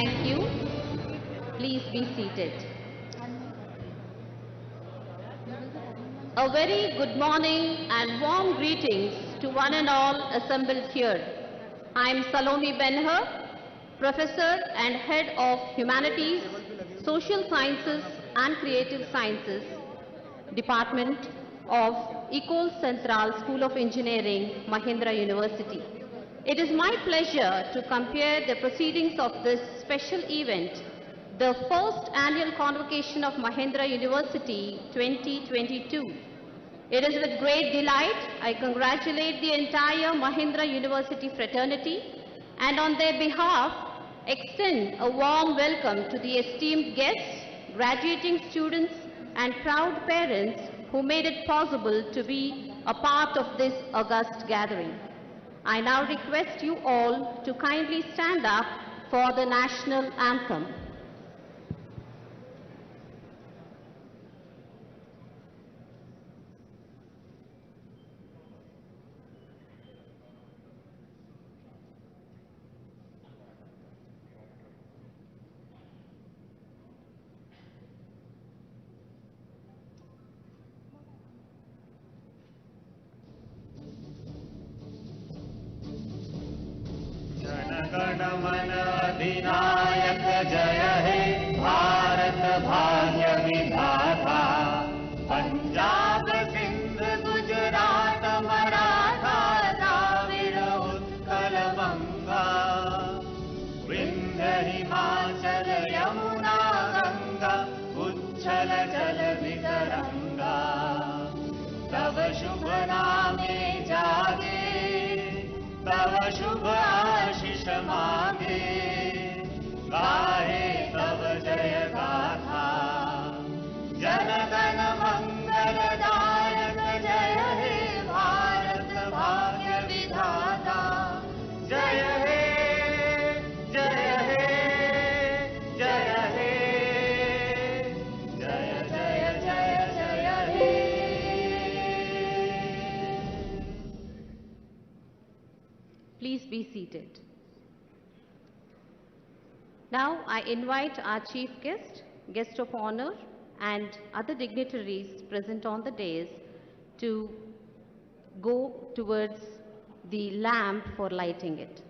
Thank you. Please be seated. A very good morning and warm greetings to one and all assembled here. I am Salome Benher, Professor and Head of Humanities, Social Sciences and Creative Sciences, Department of Ecole Centrale School of Engineering, Mahindra University. It is my pleasure to compare the proceedings of this special event, the first annual convocation of Mahindra University 2022. It is with great delight I congratulate the entire Mahindra University fraternity and on their behalf extend a warm welcome to the esteemed guests, graduating students and proud parents who made it possible to be a part of this august gathering. I now request you all to kindly stand up for the national anthem. गण अधिनायक जय हे भारत भाग्य विधाता पंजाब सिंध गुजरात मराठा द्राविड़ उत्कल बंगा विंध्य हिमाचल यमुना गंगा उच्छल जल वितरंगा तव शुभ नामे जागे तव शुभ आशीष मांगे गाहे तव जय गाथा जन गण मंगलदायक जय हे भारत भाग्य विधाता जय हे जय हे जय हे जय जय जय जय हे. Please be seated. Now I invite our chief guest, guest of honor, and other dignitaries present on the dais to go towards the lamp for lighting it.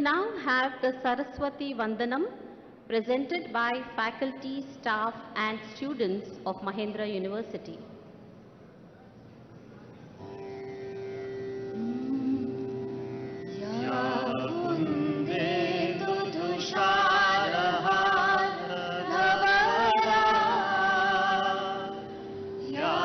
We now have the Saraswati Vandanam presented by faculty, staff and students of Mahindra University. या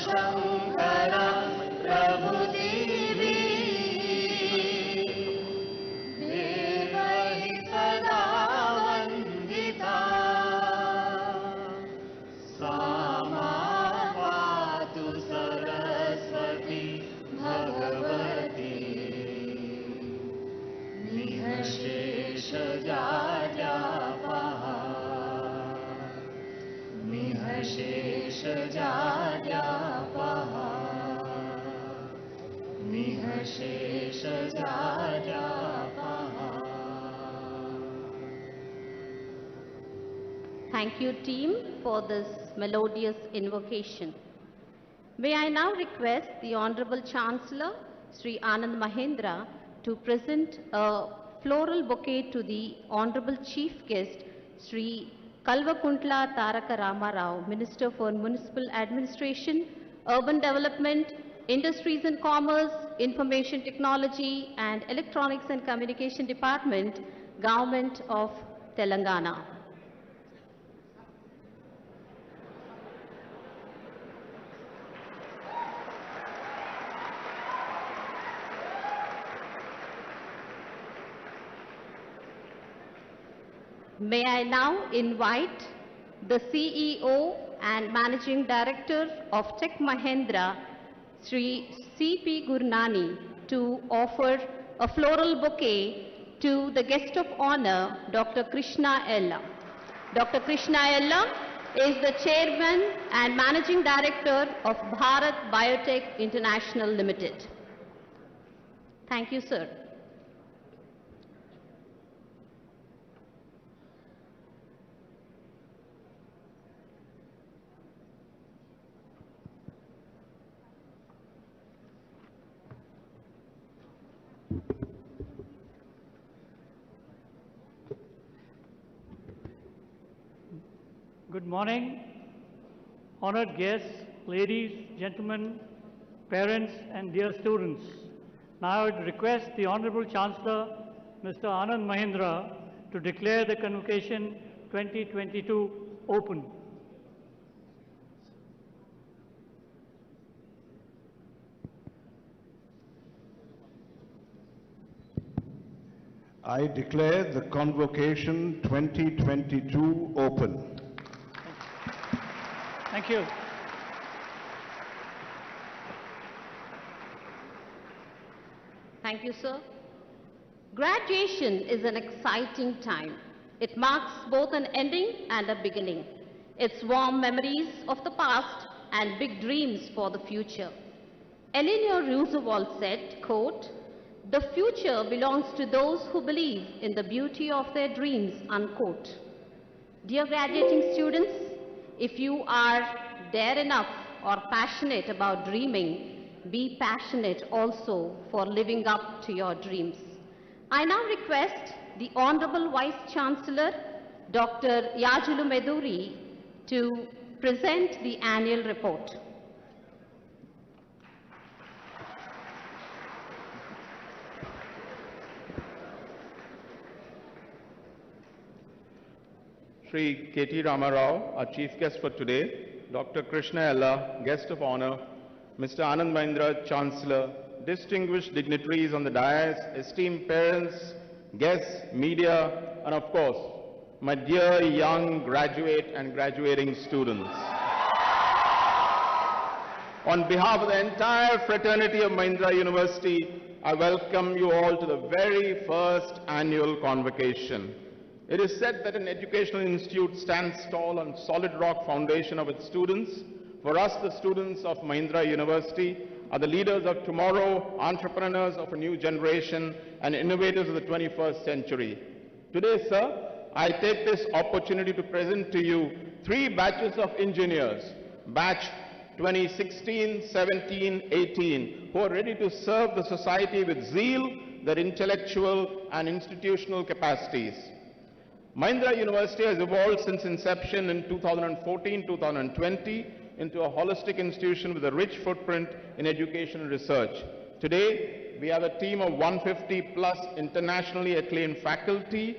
शङ्कर प्रभुदेवी देवहि सदा वन्दिता सा मा पातु Saraswati Bhagwati निःशेष जाड्यापहा निःशेष जाड्यापहा निःशेष जाड्यापहा. Thank you, team, for this melodious invocation. May I now request the Honorable Chancellor, Sri Anand Mahindra, to present a floral bouquet to the Honorable Chief Guest, Sri Kalvakuntla Taraka Rama Rao, Minister for Municipal Administration, Urban Development, Industries and Commerce, Information Technology and Electronics and Communication Department, Government of Telangana. May I now invite the CEO and Managing Director of Tech Mahindra, Sri C.P. Gurnani, to offer a floral bouquet to the guest of honor, Dr. Krishna Ella. Dr. Krishna Ella is the Chairman and Managing Director of Bharat Biotech International Limited. Thank you, sir. Good morning, honored guests, ladies, gentlemen, parents, and dear students. Now I would request the Honorable Chancellor, Mr. Anand Mahindra, to declare the convocation 2022 open. I declare the convocation 2022 open. Thank you. Thank you, sir. Graduation is an exciting time. It marks both an ending and a beginning. It's warm memories of the past and big dreams for the future. Eleanor Roosevelt said, quote, "The future belongs to those who believe in the beauty of their dreams," unquote. Dear graduating students, if you are dare enough or passionate about dreaming, be passionate also for living up to your dreams. I now request the Honorable Vice Chancellor, Dr. Yajulu Meduri, to present the annual report. Sri K.T. Rama Rao, our chief guest for today, Dr. Krishna Ella, guest of honor, Mr. Anand Mahindra, Chancellor, distinguished dignitaries on the dais, esteemed parents, guests, media, and of course, my dear young graduate and graduating students. On behalf of the entire fraternity of Mahindra University, I welcome you all to the very first annual convocation. It is said that an educational institute stands tall on solid rock foundation of its students. For us, the students of Mahindra University are the leaders of tomorrow, entrepreneurs of a new generation, and innovators of the 21st century. Today, sir, I take this opportunity to present to you 3 batches of engineers, batch 2016, 17, 18, who are ready to serve the society with zeal, their intellectual and institutional capacities. Mahindra University has evolved since inception in 2014-2020 into a holistic institution with a rich footprint in education and research. Today, we have a team of 150 plus internationally acclaimed faculty,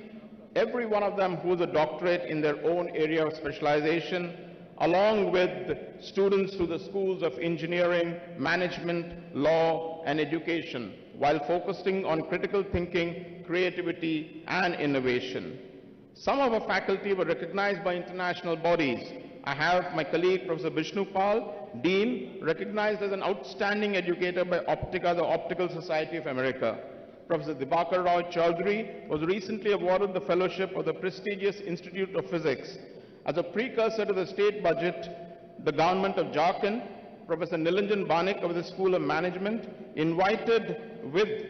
every one of them who has a doctorate in their own area of specialization. along with students through the schools of engineering, management, law, and education, while focusing on critical thinking, creativity, and innovation. Some of our faculty were recognized by international bodies. I have my colleague, Professor Vishnu Pal, Dean, recognized as an outstanding educator by Optica, the Optical Society of America. Professor Dibakar Roy Chaudhary was recently awarded the fellowship of the prestigious Institute of Physics. As a precursor to the state budget, the government of Jharkhand, Professor Nilanjan Banik of the School of Management, invited with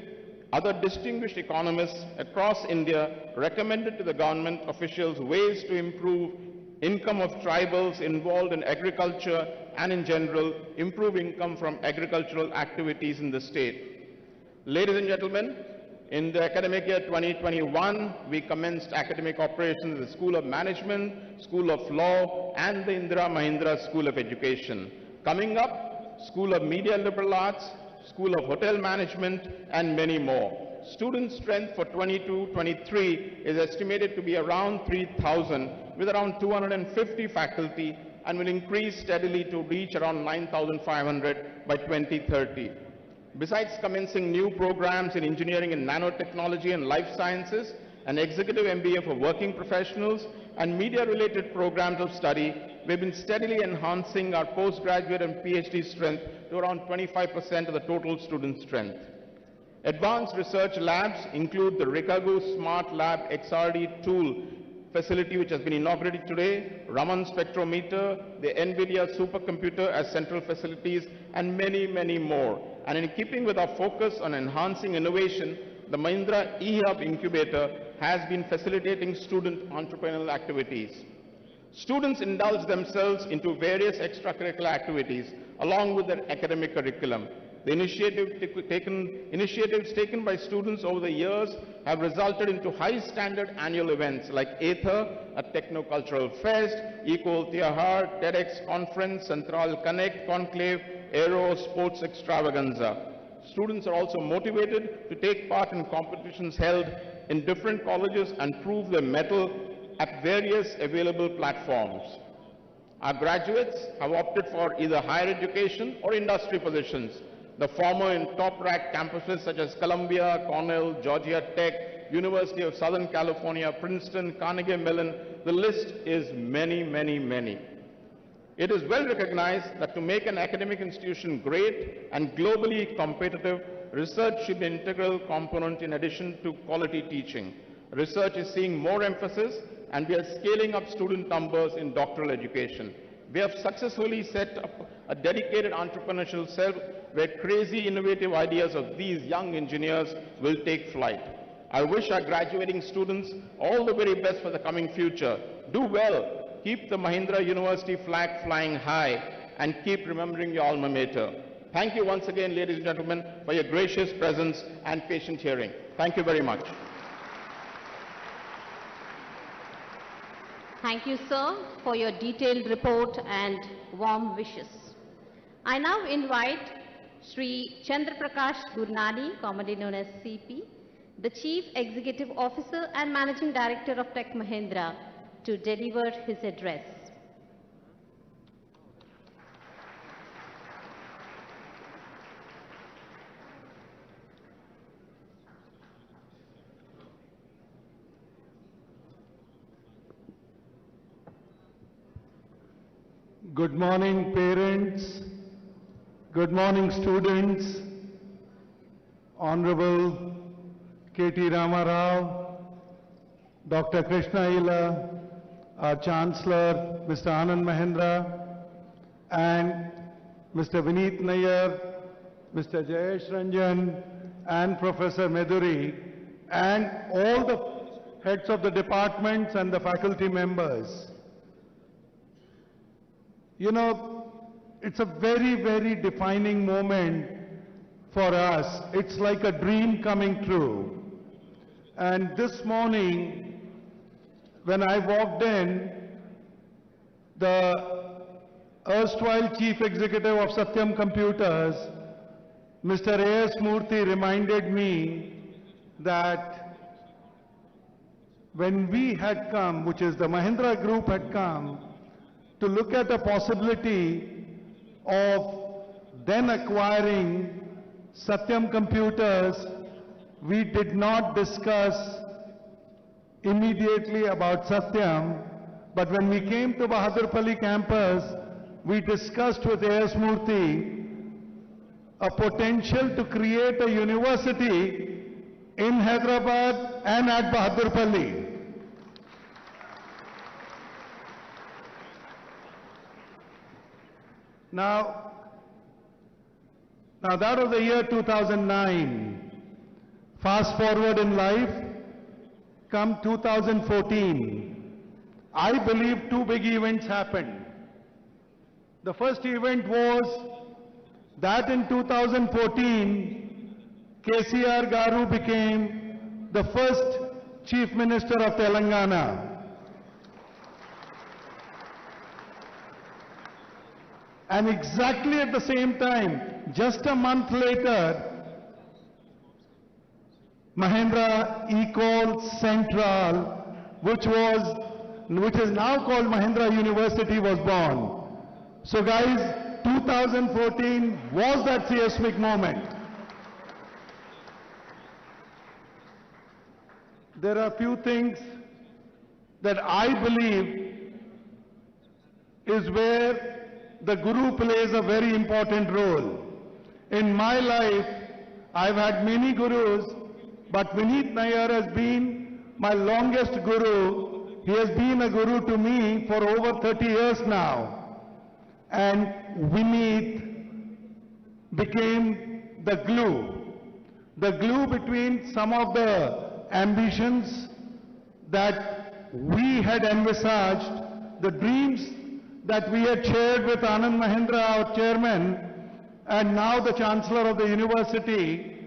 other distinguished economists across India, recommended to the government officials ways to improve income of tribals involved in agriculture and in general, improve income from agricultural activities in the state. Ladies and gentlemen, in the academic year 2021, we commenced academic operations at the School of Management, School of Law, and the Indira Mahindra School of Education. Coming up, School of Media and Liberal Arts, School of Hotel Management, and many more. Student strength for 22-23 is estimated to be around 3,000, with around 250 faculty, and will increase steadily to reach around 9,500 by 2030. Besides commencing new programs in engineering and nanotechnology and life sciences, an executive MBA for working professionals, and media-related programs of study, we've been steadily enhancing our postgraduate and PhD strength to around 25% of the total student strength. Advanced research labs include the Rikagu Smart Lab XRD tool facility, which has been inaugurated today, Raman spectrometer, the NVIDIA supercomputer as central facilities, and many, many more. And in keeping with our focus on enhancing innovation, the Mahindra eHub Incubator has been facilitating student entrepreneurial activities. Students indulge themselves into various extracurricular activities along with their academic curriculum. The initiatives taken by students over the years have resulted into high-standard annual events like Aether, a techno-cultural fest, Eco Tihar, TEDx conference, Central Connect Conclave, Aero Sports Extravaganza. Students are also motivated to take part in competitions held in different colleges and prove their mettle at various available platforms. Our graduates have opted for either higher education or industry positions, the former in top-ranked campuses such as Columbia, Cornell, Georgia Tech, University of Southern California, Princeton, Carnegie Mellon. The list is many, many, many. It is well recognized that to make an academic institution great and globally competitive, research should be an integral component in addition to quality teaching. Research is seeing more emphasis, and we are scaling up student numbers in doctoral education. We have successfully set up a dedicated entrepreneurial cell where crazy innovative ideas of these young engineers will take flight. I wish our graduating students all the very best for the coming future. Do well, keep the Mahindra University flag flying high, and keep remembering your alma mater. Thank you once again, ladies and gentlemen, for your gracious presence and patient hearing. Thank you very much. Thank you, sir, for your detailed report and warm wishes. I now invite Sri Chandra Prakash Gurnani, commonly known as CP, the Chief Executive Officer and Managing Director of Tech Mahindra, to deliver his address. Good morning, parents. Good morning, students. Honorable KT Ramarao, Dr. Krishna Ila, our Chancellor, Mr. Anand Mahindra, and Mr. Vineet Nair, Mr. Jayesh Ranjan, and Professor Meduri, and all the heads of the departments and the faculty members. You know, it's a very, very defining moment for us. It's like a dream coming true. And this morning, when I walked in, the erstwhile Chief Executive of Satyam Computers, Mr. A.S. Murthy, reminded me that when we had come, which is the Mahindra Group had come, to look at the possibility of then acquiring Satyam computers. We did not discuss immediately about Satyam, but when we came to Bahadurpalli campus, we discussed with A.S. Murthy a potential to create a university in Hyderabad and at Bahadurpalli. Now that was the year 2009. Fast forward in life, come 2014. I believe two big events happened. The first event was that in 2014, KTR Garu became the first Chief Minister of Telangana. And exactly at the same time, just a month later, Mahindra Ecole Central, which is now called Mahindra University, was born. So guys, 2014 was that seismic moment. There are a few things that I believe is where the Guru plays a very important role. In my life, I've had many Gurus, but Vineet Nayyar has been my longest Guru. He has been a Guru to me for over 30 years now. And Vineet became the glue between some of the ambitions that we had envisaged, the dreams that we had shared with Anand Mahindra, our chairman, and now the Chancellor of the university.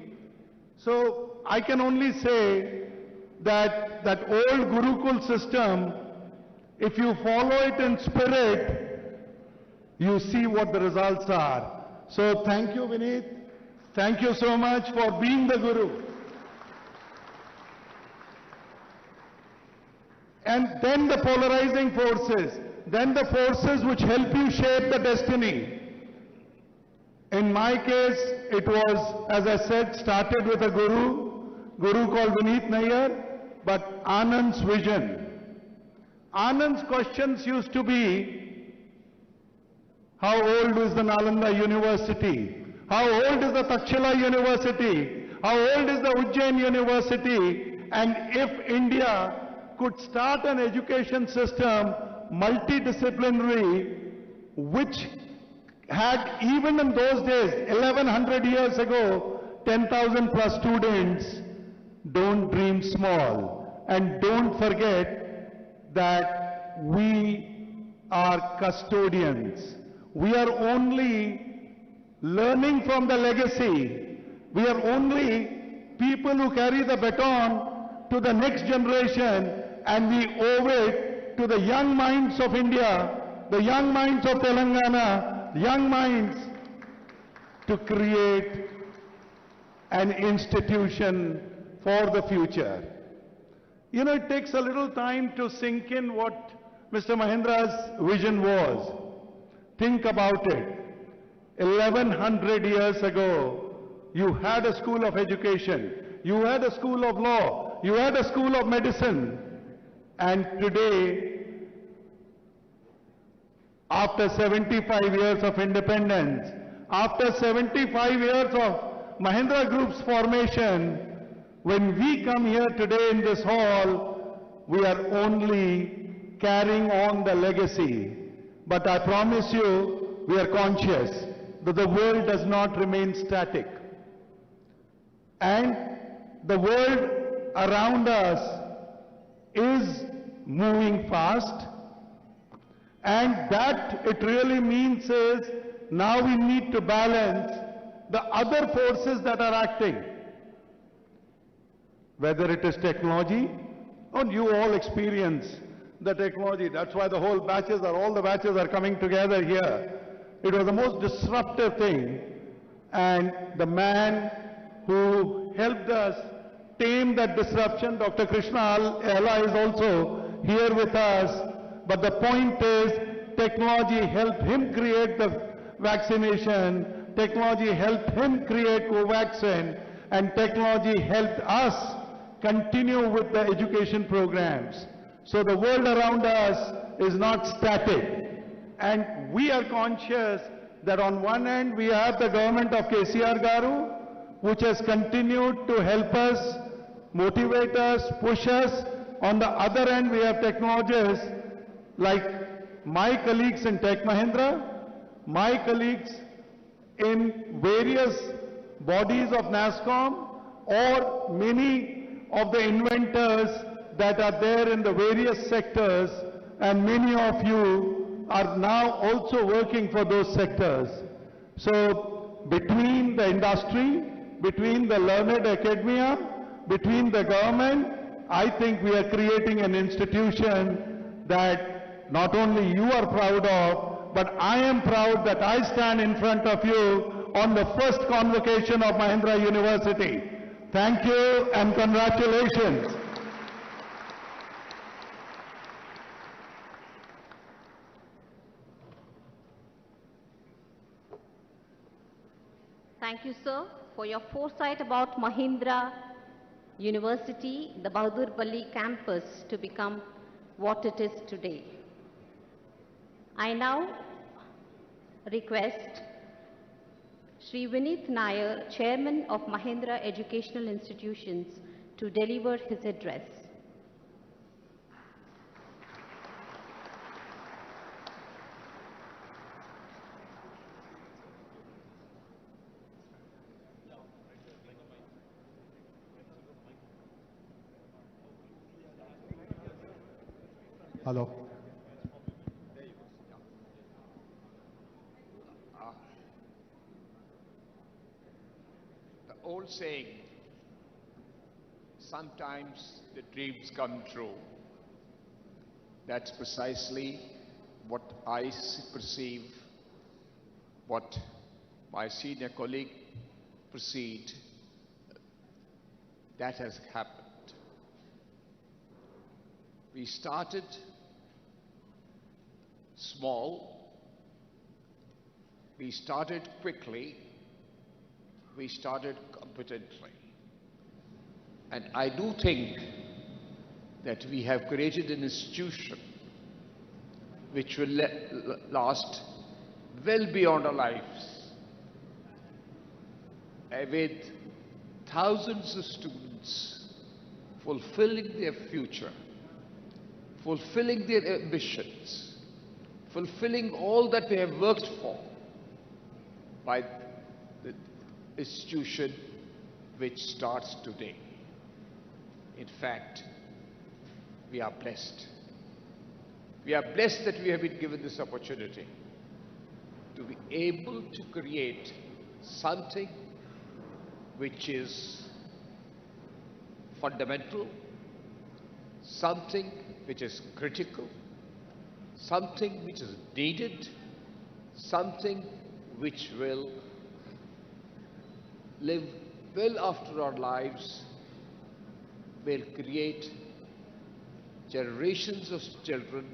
So I can only say that that old Gurukul system, if you follow it in spirit, you see what the results are. So thank you, Vineet. Thank you so much for being the Guru. And then the polarizing forces, then the forces which help you shape the destiny. In my case, it was, as I said, started with a Guru called Vineet Nayyar, but Anand's vision. Anand's questions used to be, how old is the Nalanda University? How old is the Takshila University? How old is the Ujjain University? And if India could start an education system, multidisciplinary, which had, even in those days, 1100 years ago, 10,000 plus students, don't dream small. And don't forget that we are custodians. We are only learning from the legacy. We are only people who carry the baton to the next generation, and we owe it to the young minds of India, the young minds of Telangana, young minds, to create an institution for the future. You know, it takes a little time to sink in what Mr. Mahindra's vision was. Think about it. 1100 years ago, you had a school of education, you had a school of law, you had a school of medicine, and today, after 75 years of independence, after 75 years of Mahindra Group's formation, when we come here today in this hall, we are only carrying on the legacy. But I promise you, we are conscious that the world does not remain static. And the world around us is moving fast. And that it really means is, now we need to balance the other forces that are acting. Whether it is technology, and you all experience the technology. That's why all the batches are coming together here. It was the most disruptive thing. And the man who helped us tame that disruption, Dr. Krishna Ella, is also here with us. But the point is, technology helped him create the vaccination, technology helped him create Covaxin, and technology helped us continue with the education programs. So the world around us is not static. And we are conscious that on one end we have the government of KCR Garu, which has continued to help us, motivate us, push us. On the other end we have technologists like my colleagues in Tech Mahindra, my colleagues in various bodies of NASSCOM, or many of the inventors that are there in the various sectors, and many of you are now also working for those sectors. So between the industry, between the learned academia, between the government, I think we are creating an institution that not only you are proud of, but I am proud that I stand in front of you on the first convocation of Mahindra University. Thank you and congratulations. Thank you, sir, for your foresight about Mahindra University, the Bahadurpalli campus, to become what it is today. I now request Shri Vineet Nair, Chairman of Mahindra Educational Institutions, to deliver his address. Hello. The old saying, sometimes the dreams come true. That's precisely what I perceive, what my senior colleague perceived. That has happened. We started small, we started quickly, we started competently. And I do think that we have created an institution which will last well beyond our lives, with thousands of students fulfilling their future, fulfilling their ambitions, fulfilling all that they have worked for by the institution which starts today. In fact, we are blessed. We are blessed that we have been given this opportunity to be able to create something which is fundamental, something which is critical, something which is needed, something which will live well after our lives, will create generations of children,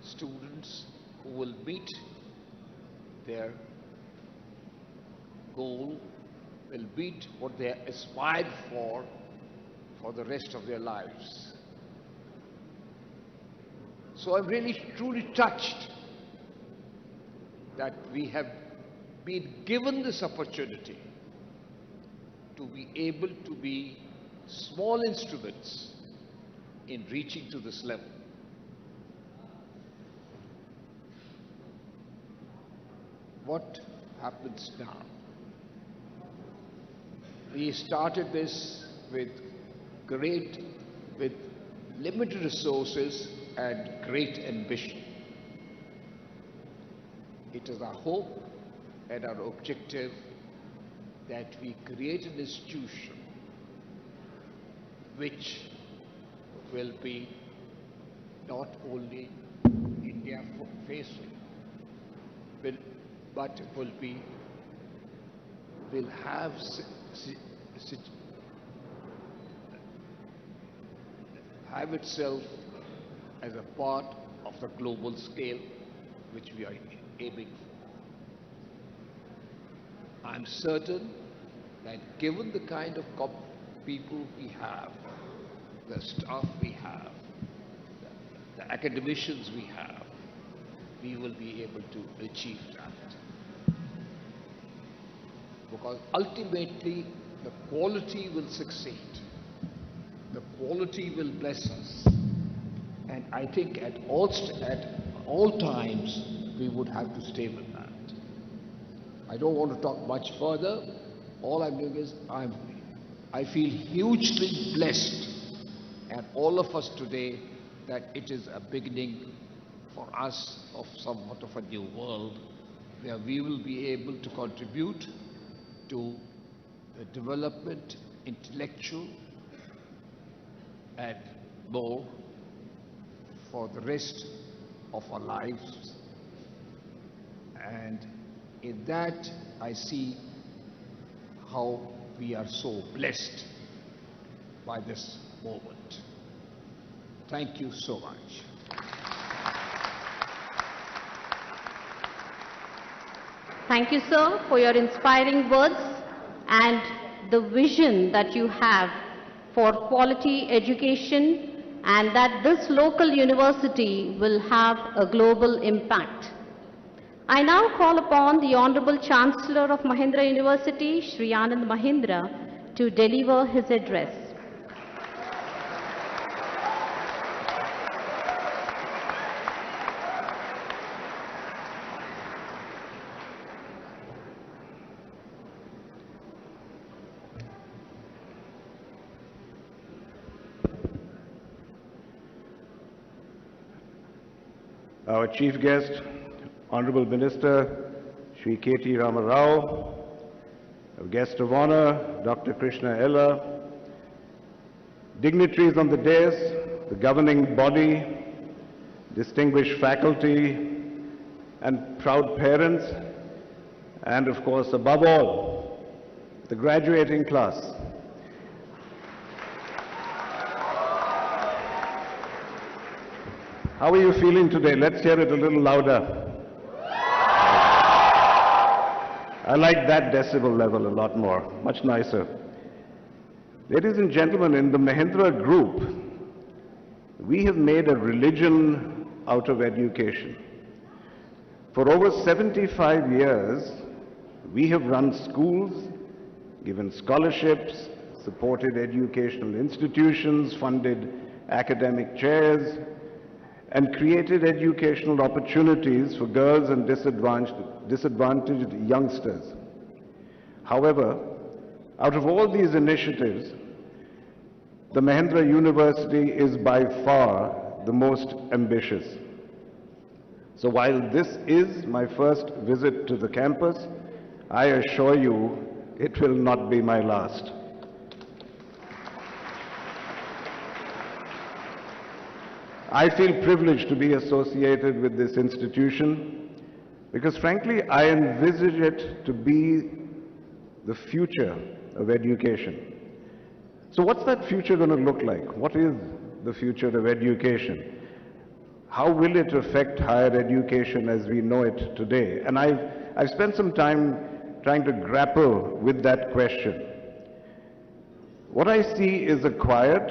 students who will meet their goal, will meet what they aspired for the rest of their lives. So I'm really truly touched that we have been given this opportunity to be able to be small instruments in reaching to this level. What happens now? We started this with limited resources and great ambition. It is our hope and our objective that we create an institution which will be not only India facing, but will have itself as a part of the global scale which we are aiming for. I'm certain that given the kind of people we have, the staff we have, the academicians we have, we will be able to achieve that. Because ultimately, the quality will succeed. The quality will bless us. And I think at all times, we would have to stay with that. I don't want to talk much further. All I'm doing is, I feel hugely blessed, and all of us today, that it is a beginning for us of somewhat of a new world, where we will be able to contribute to the development, intellectual, and more for the rest of our lives. And in that, I see how we are so blessed by this moment. Thank you so much. Thank you, sir, for your inspiring words and the vision that you have for quality education, and that this local university will have a global impact. I now call upon the Honorable Chancellor of Mahindra University, Shri Anand Mahindra, to deliver his address. Our chief guest, Honorable Minister Shri KTR, our guest of honor, Dr. Krishna Ella, dignitaries on the dais, the governing body, distinguished faculty, and proud parents, and of course, above all, the graduating class. How are you feeling today? Let's hear it a little louder. I like that decibel level a lot more, much nicer. Ladies and gentlemen, in the Mahindra Group, we have made a religion out of education. For over 75 years, we have run schools, given scholarships, supported educational institutions, funded academic chairs, and created educational opportunities for girls and disadvantaged youngsters. However, out of all these initiatives, the Mahindra University is by far the most ambitious. So while this is my first visit to the campus, I assure you it will not be my last. I feel privileged to be associated with this institution because, frankly, I envisage it to be the future of education. So what's that future going to look like? What is the future of education? How will it affect higher education as we know it today? And I've spent some time trying to grapple with that question. What I see is a quiet,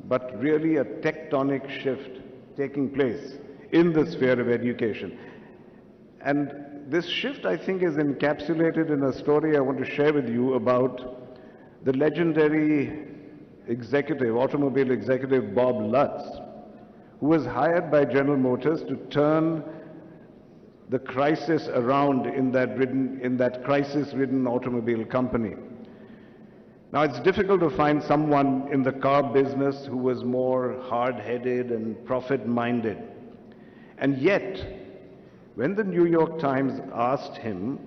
but really a tectonic shift taking place in the sphere of education. And this shift, I think, is encapsulated in a story I want to share with you about the legendary executive, automobile executive Bob Lutz, who was hired by General Motors to turn the crisis around in that crisis-ridden automobile company. Now, it's difficult to find someone in the car business who was more hard-headed and profit-minded. And yet, when the New York Times asked him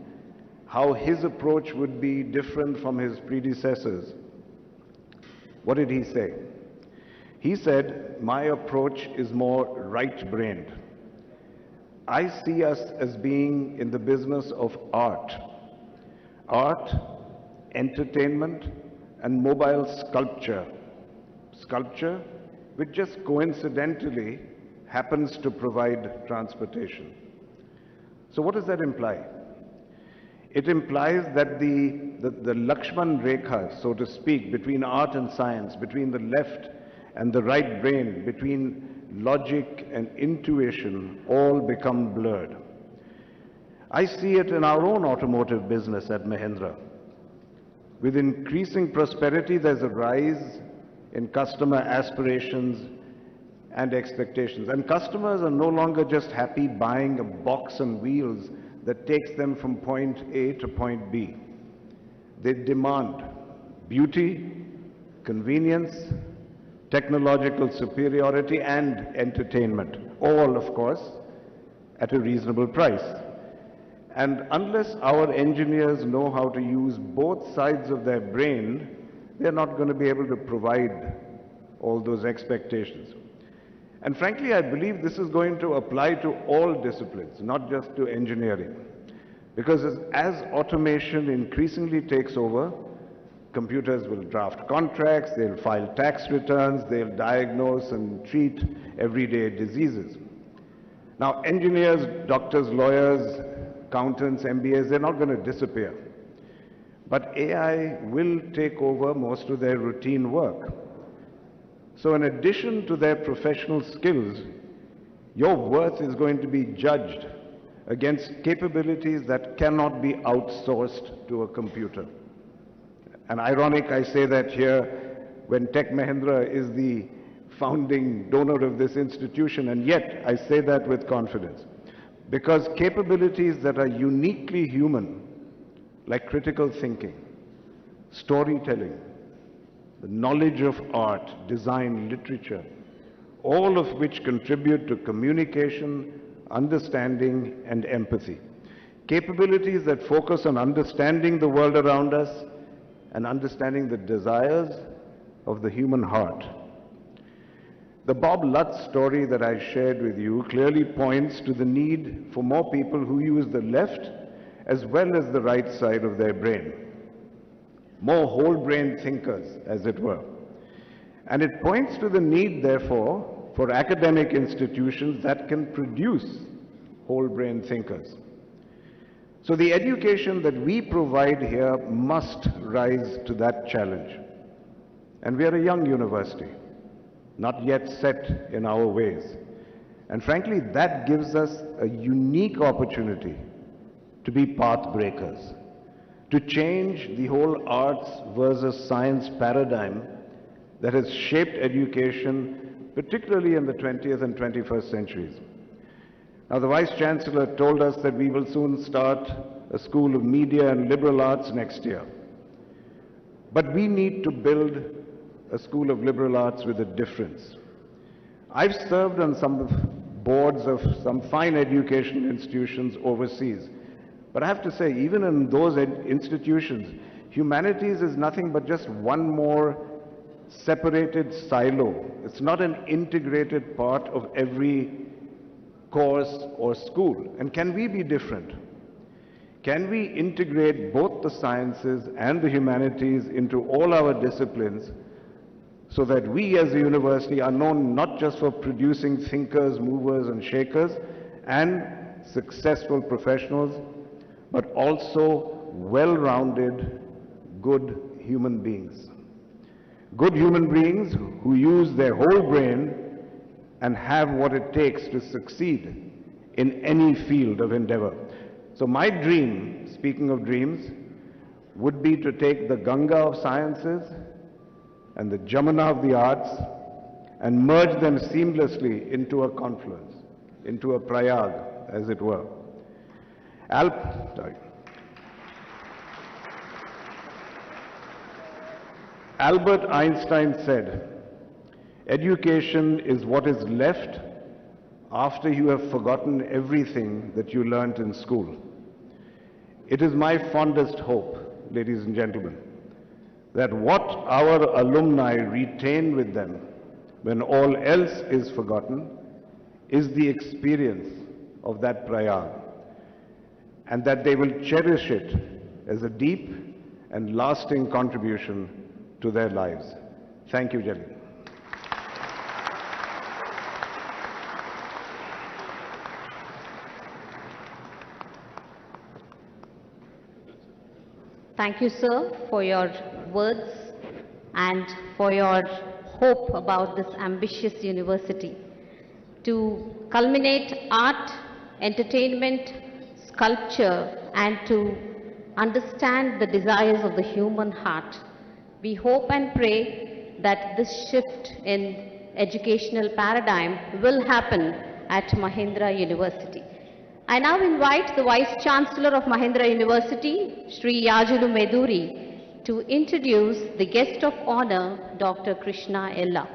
how his approach would be different from his predecessors, what did he say? He said, "My approach is more right-brained. I see us as being in the business of art. Art, entertainment, and mobile sculpture. Sculpture which just coincidentally happens to provide transportation." So what does that imply? It implies that the Lakshman Rekha, so to speak, between art and science, between the left and the right brain, between logic and intuition, all become blurred. I see it in our own automotive business at Mahindra. With increasing prosperity, there's a rise in customer aspirations and expectations. And customers are no longer just happy buying a box and wheels that takes them from point A to point B. They demand beauty, convenience, technological superiority, and entertainment. All, of course, at a reasonable price. And unless our engineers know how to use both sides of their brain, they're not going to be able to provide all those expectations. And frankly, I believe this is going to apply to all disciplines, not just to engineering. Because as automation increasingly takes over, computers will draft contracts, they'll file tax returns, they'll diagnose and treat everyday diseases. Now, engineers, doctors, lawyers, accountants, MBAs, they're not going to disappear. But AI will take over most of their routine work. So in addition to their professional skills, your worth is going to be judged against capabilities that cannot be outsourced to a computer. And ironic, I say that here when Tech Mahindra is the founding donor of this institution, and yet I say that with confidence. Because capabilities that are uniquely human, like critical thinking, storytelling, the knowledge of art, design, literature, all of which contribute to communication, understanding, and empathy. Capabilities that focus on understanding the world around us and understanding the desires of the human heart. The Bob Lutz story that I shared with you clearly points to the need for more people who use the left as well as the right side of their brain. More whole-brain thinkers, as it were. And it points to the need, therefore, for academic institutions that can produce whole-brain thinkers. So the education that we provide here must rise to that challenge. And we are a young university, not yet set in our ways. And frankly, that gives us a unique opportunity to be path breakers, to change the whole arts versus science paradigm that has shaped education, particularly in the 20th and 21st centuries. Now, the Vice Chancellor told us that we will soon start a School of Media and Liberal Arts next year. But we need to build a School of Liberal Arts with a difference. I've served on some boards of some fine educational institutions overseas. But I have to say, even in those institutions, humanities is nothing but just one more separated silo. It's not an integrated part of every course or school. And can we be different? Can we integrate both the sciences and the humanities into all our disciplines so that we as a university are known not just for producing thinkers, movers and shakers and successful professionals, but also well-rounded, good human beings. Good human beings who use their whole brain and have what it takes to succeed in any field of endeavor. So my dream, speaking of dreams, would be to take the Ganga of sciences and the Jamuna of the arts and merge them seamlessly into a confluence, into a Prayag, as it were. Albert Einstein said, "Education is what is left after you have forgotten everything that you learnt in school." It is my fondest hope, ladies and gentlemen, that what our alumni retain with them when all else is forgotten is the experience of that Prayag, and that they will cherish it as a deep and lasting contribution to their lives. Thank you, gentlemen. Thank you, sir, for your words and for your hope about this ambitious university to culminate art, entertainment, sculpture, and to understand the desires of the human heart. We hope and pray that this shift in educational paradigm will happen at Mahindra University. I now invite the Vice Chancellor of Mahindra University, Sri Yajulu Meduri, to introduce the guest of honor, Dr. Krishna Ella.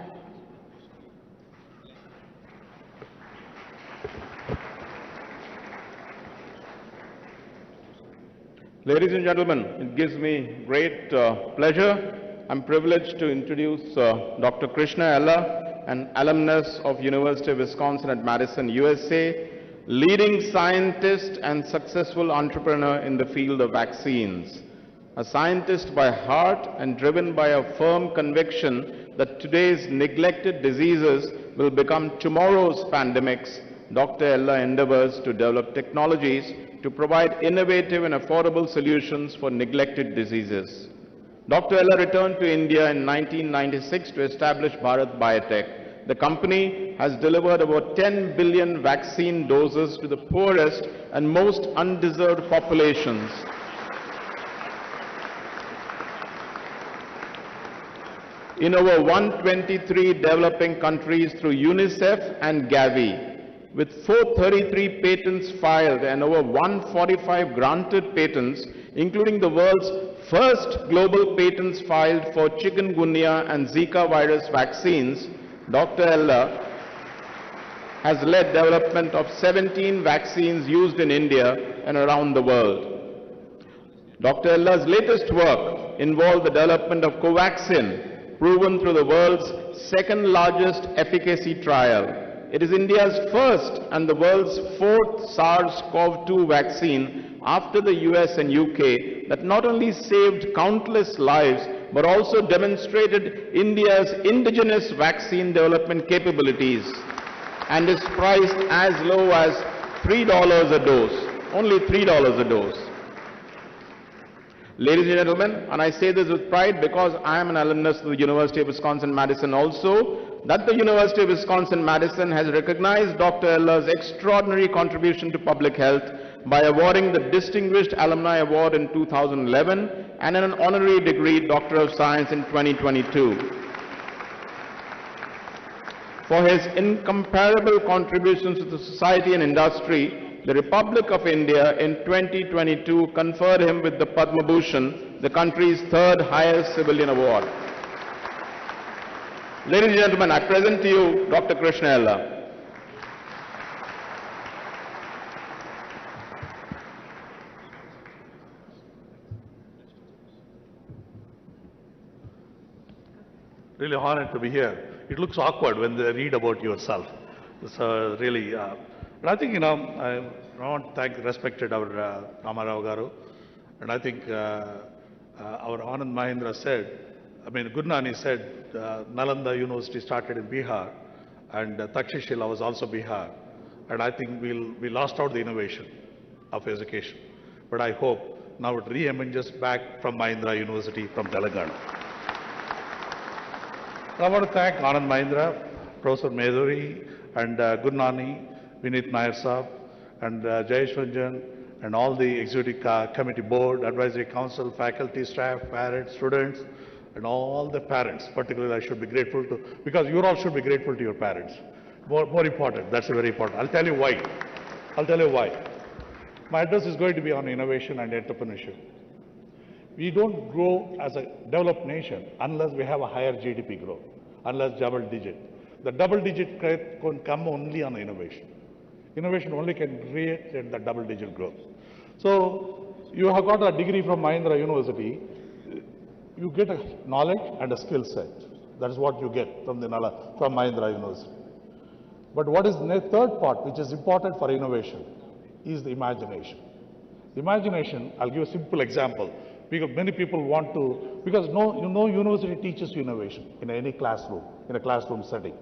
Ladies and gentlemen, it gives me great pleasure. I'm privileged to introduce Dr. Krishna Ella, an alumnus of University of Wisconsin at Madison, USA, leading scientist and successful entrepreneur in the field of vaccines. A scientist by heart and driven by a firm conviction that today's neglected diseases will become tomorrow's pandemics, Dr. Ella endeavors to develop technologies to provide innovative and affordable solutions for neglected diseases. Dr. Ella returned to India in 1996 to establish Bharat Biotech. The company has delivered about 10 billion vaccine doses to the poorest and most undeserved populations. In over 123 developing countries through UNICEF and Gavi, with 433 patents filed and over 145 granted patents, including the world's first global patents filed for chikungunya and Zika virus vaccines, Dr. Ella has led development of 17 vaccines used in India and around the world. Dr. Ella's latest work involved the development of Covaxin, proven through the world's second largest efficacy trial. It is India's first and the world's fourth SARS-CoV-2 vaccine after the US and UK that not only saved countless lives but also demonstrated India's indigenous vaccine development capabilities and is priced as low as $3 a dose, only $3 a dose. Ladies and gentlemen, and I say this with pride because I am an alumnus of the University of Wisconsin-Madison also, that the University of Wisconsin-Madison has recognized Dr. Ella's extraordinary contribution to public health by awarding the Distinguished Alumni Award in 2011 and an honorary degree Doctor of Science in 2022. For his incomparable contributions to the society and industry, the Republic of India in 2022 conferred him with the Padma Bhushan, the country's third highest civilian award. Ladies and gentlemen, I present to you Dr. Krishna Ella. Really honored to be here. It looks awkward when they read about yourself. So really, but I think, I want to thank respected our Ramarao Garu. And I think our Anand Mahindra said, Gurnani said, Nalanda University started in Bihar and Takshashila was also Bihar. And I think we lost out the innovation of education. But I hope now it re-emerges back from Mahindra University from Telangana. I want to thank Anand Mahindra, Professor Meduri, and Gurnani, Vinit Nair Saab, and Jayesh Ranjan, and all the executive committee board, advisory council, faculty, staff, parents, students, and all the parents. Particularly, I should be grateful to, because you all should be grateful to your parents. More important, that's very important. I'll tell you why. My address is going to be on innovation and entrepreneurship. We don't grow as a developed nation unless we have a higher GDP growth, unless double digit. The double digit growth can come only on innovation. Innovation only can create the double digit growth. So you have got a degree from Mahindra University, you get a knowledge and a skill set. That is what you get from Mahindra University. But what is the third part, which is important for innovation, is the imagination. Imagination, I'll give a simple example. Because many people want to, because university teaches you innovation in any classroom, in a classroom setting.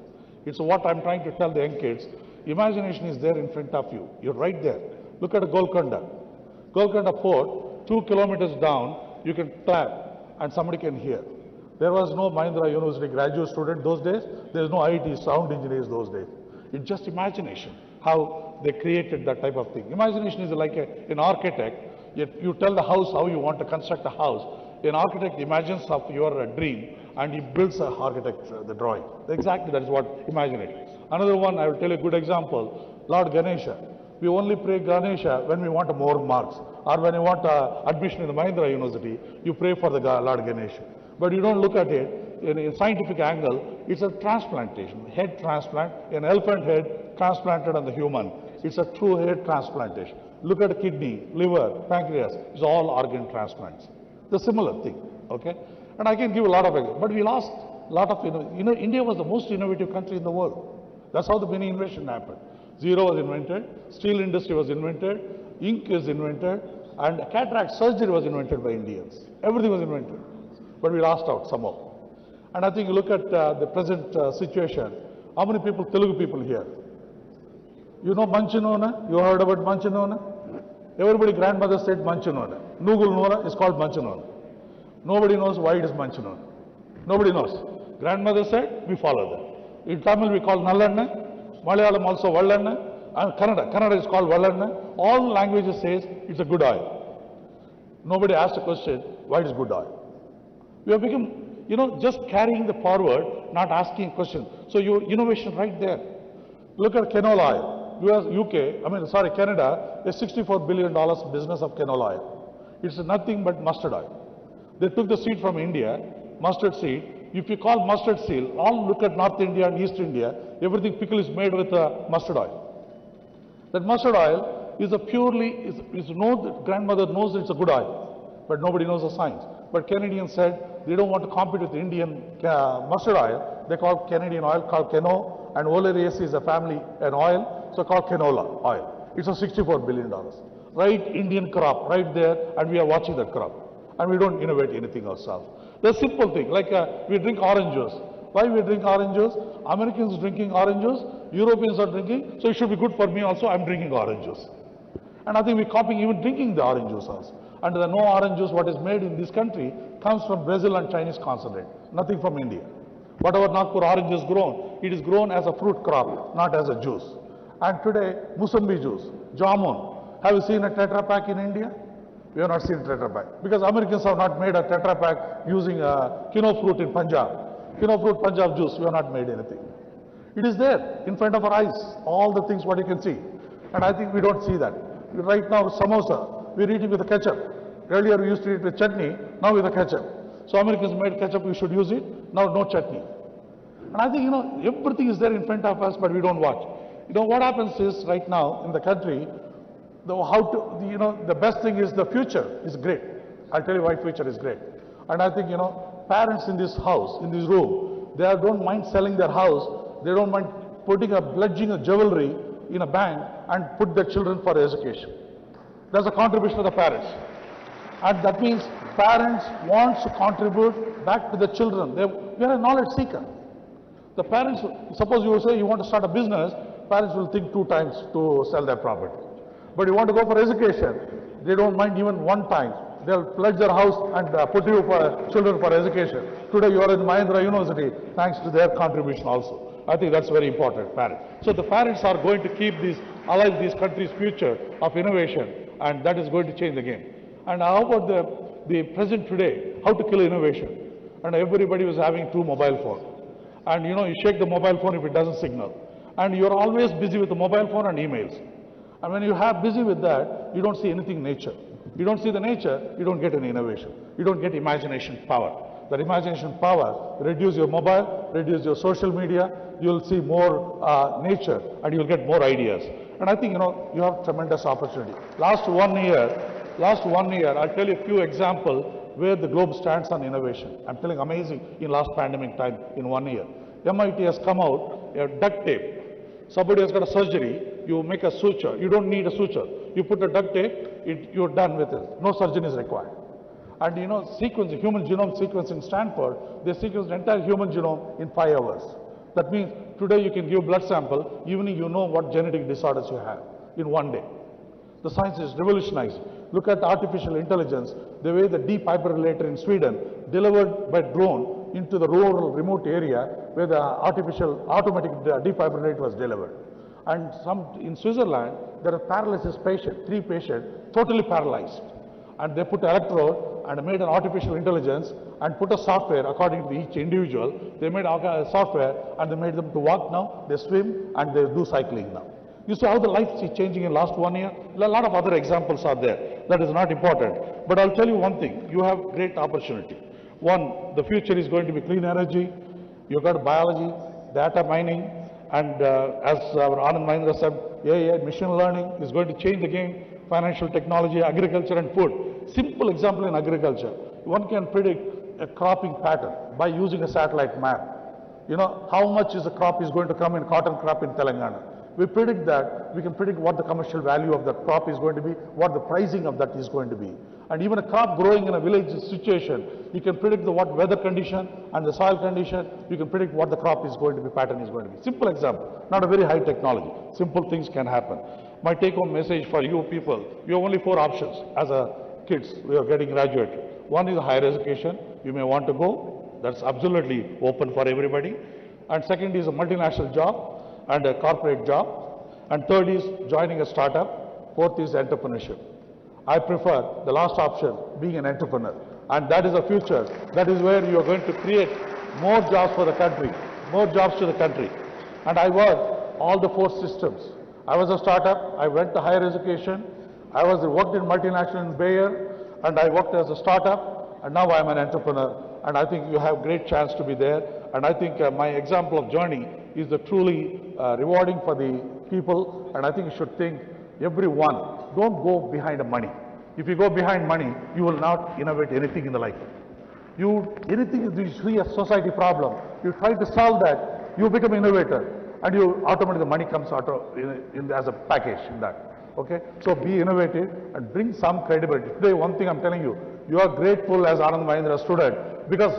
It's what I'm trying to tell the young kids. Imagination is there in front of you. You're right there. Look at Golconda. Golconda Fort, 2 kilometers down, You can clap and somebody can hear. There was no Mahindra University graduate student those days. There was no IT sound engineers those days. It's just imagination, how they created that type of thing. Imagination is like an architect. You tell the house how you want to construct a house. An architect imagines of your dream and he builds the the drawing. Exactly, that is what imagination. Another one, I will tell you a good example, Lord Ganesha. We only pray Ganesha when we want more marks, or when you want admission in the Mahindra University, you pray for the Lord Ganesha. But you don't look at it in a scientific angle. It's a transplantation, head transplant, an elephant head transplanted on the human. It's a true head transplantation. Look at kidney, liver, pancreas, it's all organ transplants. The similar thing, okay? And I can give a lot of examples, but we lost a lot of, India was the most innovative country in the world. That's how the many invention happened. Zero was invented, steel industry was invented, ink is invented, and cataract surgery was invented by Indians. Everything was invented, but we lost out somehow. And I think you look at the present situation, how many people, Telugu people here? You know Manchinona? You heard about Manchinona? Everybody grandmother said Manchinona. Nugul Nora is called Manchinona. Nobody knows why it is Manchinona. Nobody knows. Grandmother said, we follow that. In Tamil we call Nallanna, Malayalam also Vallanna, and Kannada is called Vallanna. All languages says it's a good oil. Nobody asked a question, why it is good oil? We have become, just carrying the forward, not asking a question. So your innovation right there. Look at canola oil. Canada is $64 billion business of canola oil. It's nothing but mustard oil. They took the seed from India, mustard seed. If you call mustard seed, all look at North India and East India, everything pickle is made with mustard oil. That mustard oil is a purely, the grandmother knows it's a good oil, but nobody knows the science. But Canadians said they don't want to compete with Indian mustard oil. They call Canadian oil called Cano, and Oleiaceae is a family, an oil, so called canola oil. It's a $64 billion. Right Indian crop, right there, and we are watching that crop. And we don't innovate anything ourselves. The simple thing, like we drink orange juice. Why we drink orange juice? Americans drinking orange juice, Europeans are drinking, so it should be good for me also, I'm drinking orange juice. And I think we're copying even drinking the orange juice also. And the no orange juice what is made in this country comes from Brazil and Chinese concentrate, nothing from India. Whatever Nagpur orange is grown, it is grown as a fruit crop, not as a juice. And today, Musambi juice, jamun. Have you seen a Tetra Pak in India? We have not seen a Tetra Pak. Because Americans have not made a Tetra Pak using quinoa fruit in Punjab. Quinoa fruit Punjab juice, we have not made anything. It is there in front of our eyes, all the things what you can see. And I think we don't see that. Right now, samosa, we're eating with the ketchup. Earlier we used to eat with chutney, now with the ketchup. So Americans made ketchup, we should use it. Now no chutney. And I think, everything is there in front of us, but we don't watch. What happens is right now in the country, the best thing is the future is great. I'll tell you why future is great. And I think, parents in this house, in this room, they don't mind selling their house. They don't mind pledging a jewelry in a bank and put their children for education. That's a contribution of the parents. And that means parents want to contribute back to the children. We are a knowledge seeker. The parents, suppose you say you want to start a business, parents will think 2 times to sell their property. But you want to go for education, they don't mind even 1 time. They'll pledge their house and put you for children for education. Today you are in Mahindra University, thanks to their contribution also. I think that's very important, parents. So the parents are going to keep alive this country's future of innovation, and that is going to change the game. And how about the present today, how to kill innovation? And everybody was having 2 mobile phones. And you shake the mobile phone if it doesn't signal. And you're always busy with the mobile phone and emails. And when you have busy with that, you don't see anything nature. You don't see the nature, you don't get any innovation. You don't get imagination power. That imagination power, reduce your mobile, reduce your social media, you'll see more nature and you'll get more ideas. And I think, you have tremendous opportunity. Last one year, I'll tell you a few examples where the globe stands on innovation. I'm telling amazing in last pandemic time in 1 year. MIT has come out, duct tape. Somebody has got a surgery, you make a suture. You don't need a suture. You put a duct tape, you're done with it. No surgeon is required. And sequencing, human genome sequencing Stanford, they sequenced the entire human genome in 5 hours. That means today you can give blood sample, evening you know what genetic disorders you have in 1 day. The science is revolutionizing. Look at the artificial intelligence, the way the defibrillator in Sweden delivered by drone into the rural remote area where the automatic defibrillator was delivered. And in Switzerland, there are paralysis patients, 3 patients, totally paralyzed. And they put electrode and made an artificial intelligence and put a software according to each individual. They made a software and they made them to walk now, they swim and they do cycling now. You see how the life is changing in last 1 year? A lot of other examples are there. That is not important. But I'll tell you one thing, you have great opportunity. One, the future is going to be clean energy. You've got biology, data mining, and as our Anand Mahindra said, AI, machine learning is going to change the game, financial technology, agriculture and food. Simple example in agriculture. One can predict a cropping pattern by using a satellite map. You know, how much is the crop is going to come in cotton crop in Telangana. We predict that, we can predict what the commercial value of that crop is going to be, what the pricing of that is going to be. And even a crop growing in a village situation, you can predict what weather condition and the soil condition, you can predict what the crop is going to be, pattern is going to be. Simple example, not a very high technology. Simple things can happen. My take-home message for you people, you have only 4 options as a kids, we are getting graduated. One is higher education, you may want to go, that's absolutely open for everybody. And second is a multinational job and a corporate job. And third is joining a startup. Fourth is entrepreneurship. I prefer the last option, being an entrepreneur. And that is the future. That is where you are going to create more jobs for the country, more jobs to the country. And I worked all the 4 systems. I was a startup, I went to higher education, I worked in multinational in Bayer, and I worked as a startup, and now I am an entrepreneur. And I think you have great chance to be there. And I think my example of journey is the truly rewarding for the people. And I think you should think, everyone, don't go behind the money. If you go behind money, you will not innovate anything in the life. Anything you see a society problem, you try to solve that, you become innovator. And you automatically, the money comes out as a package in that. Okay? So be innovative and bring some credibility. Today, one thing I'm telling you, you are grateful as Anand Mahindra student, because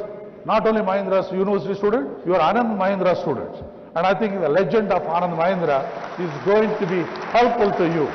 not only Mahindra University student, you are Anand Mahindra students. And I think the legend of Anand Mahindra is going to be helpful to you.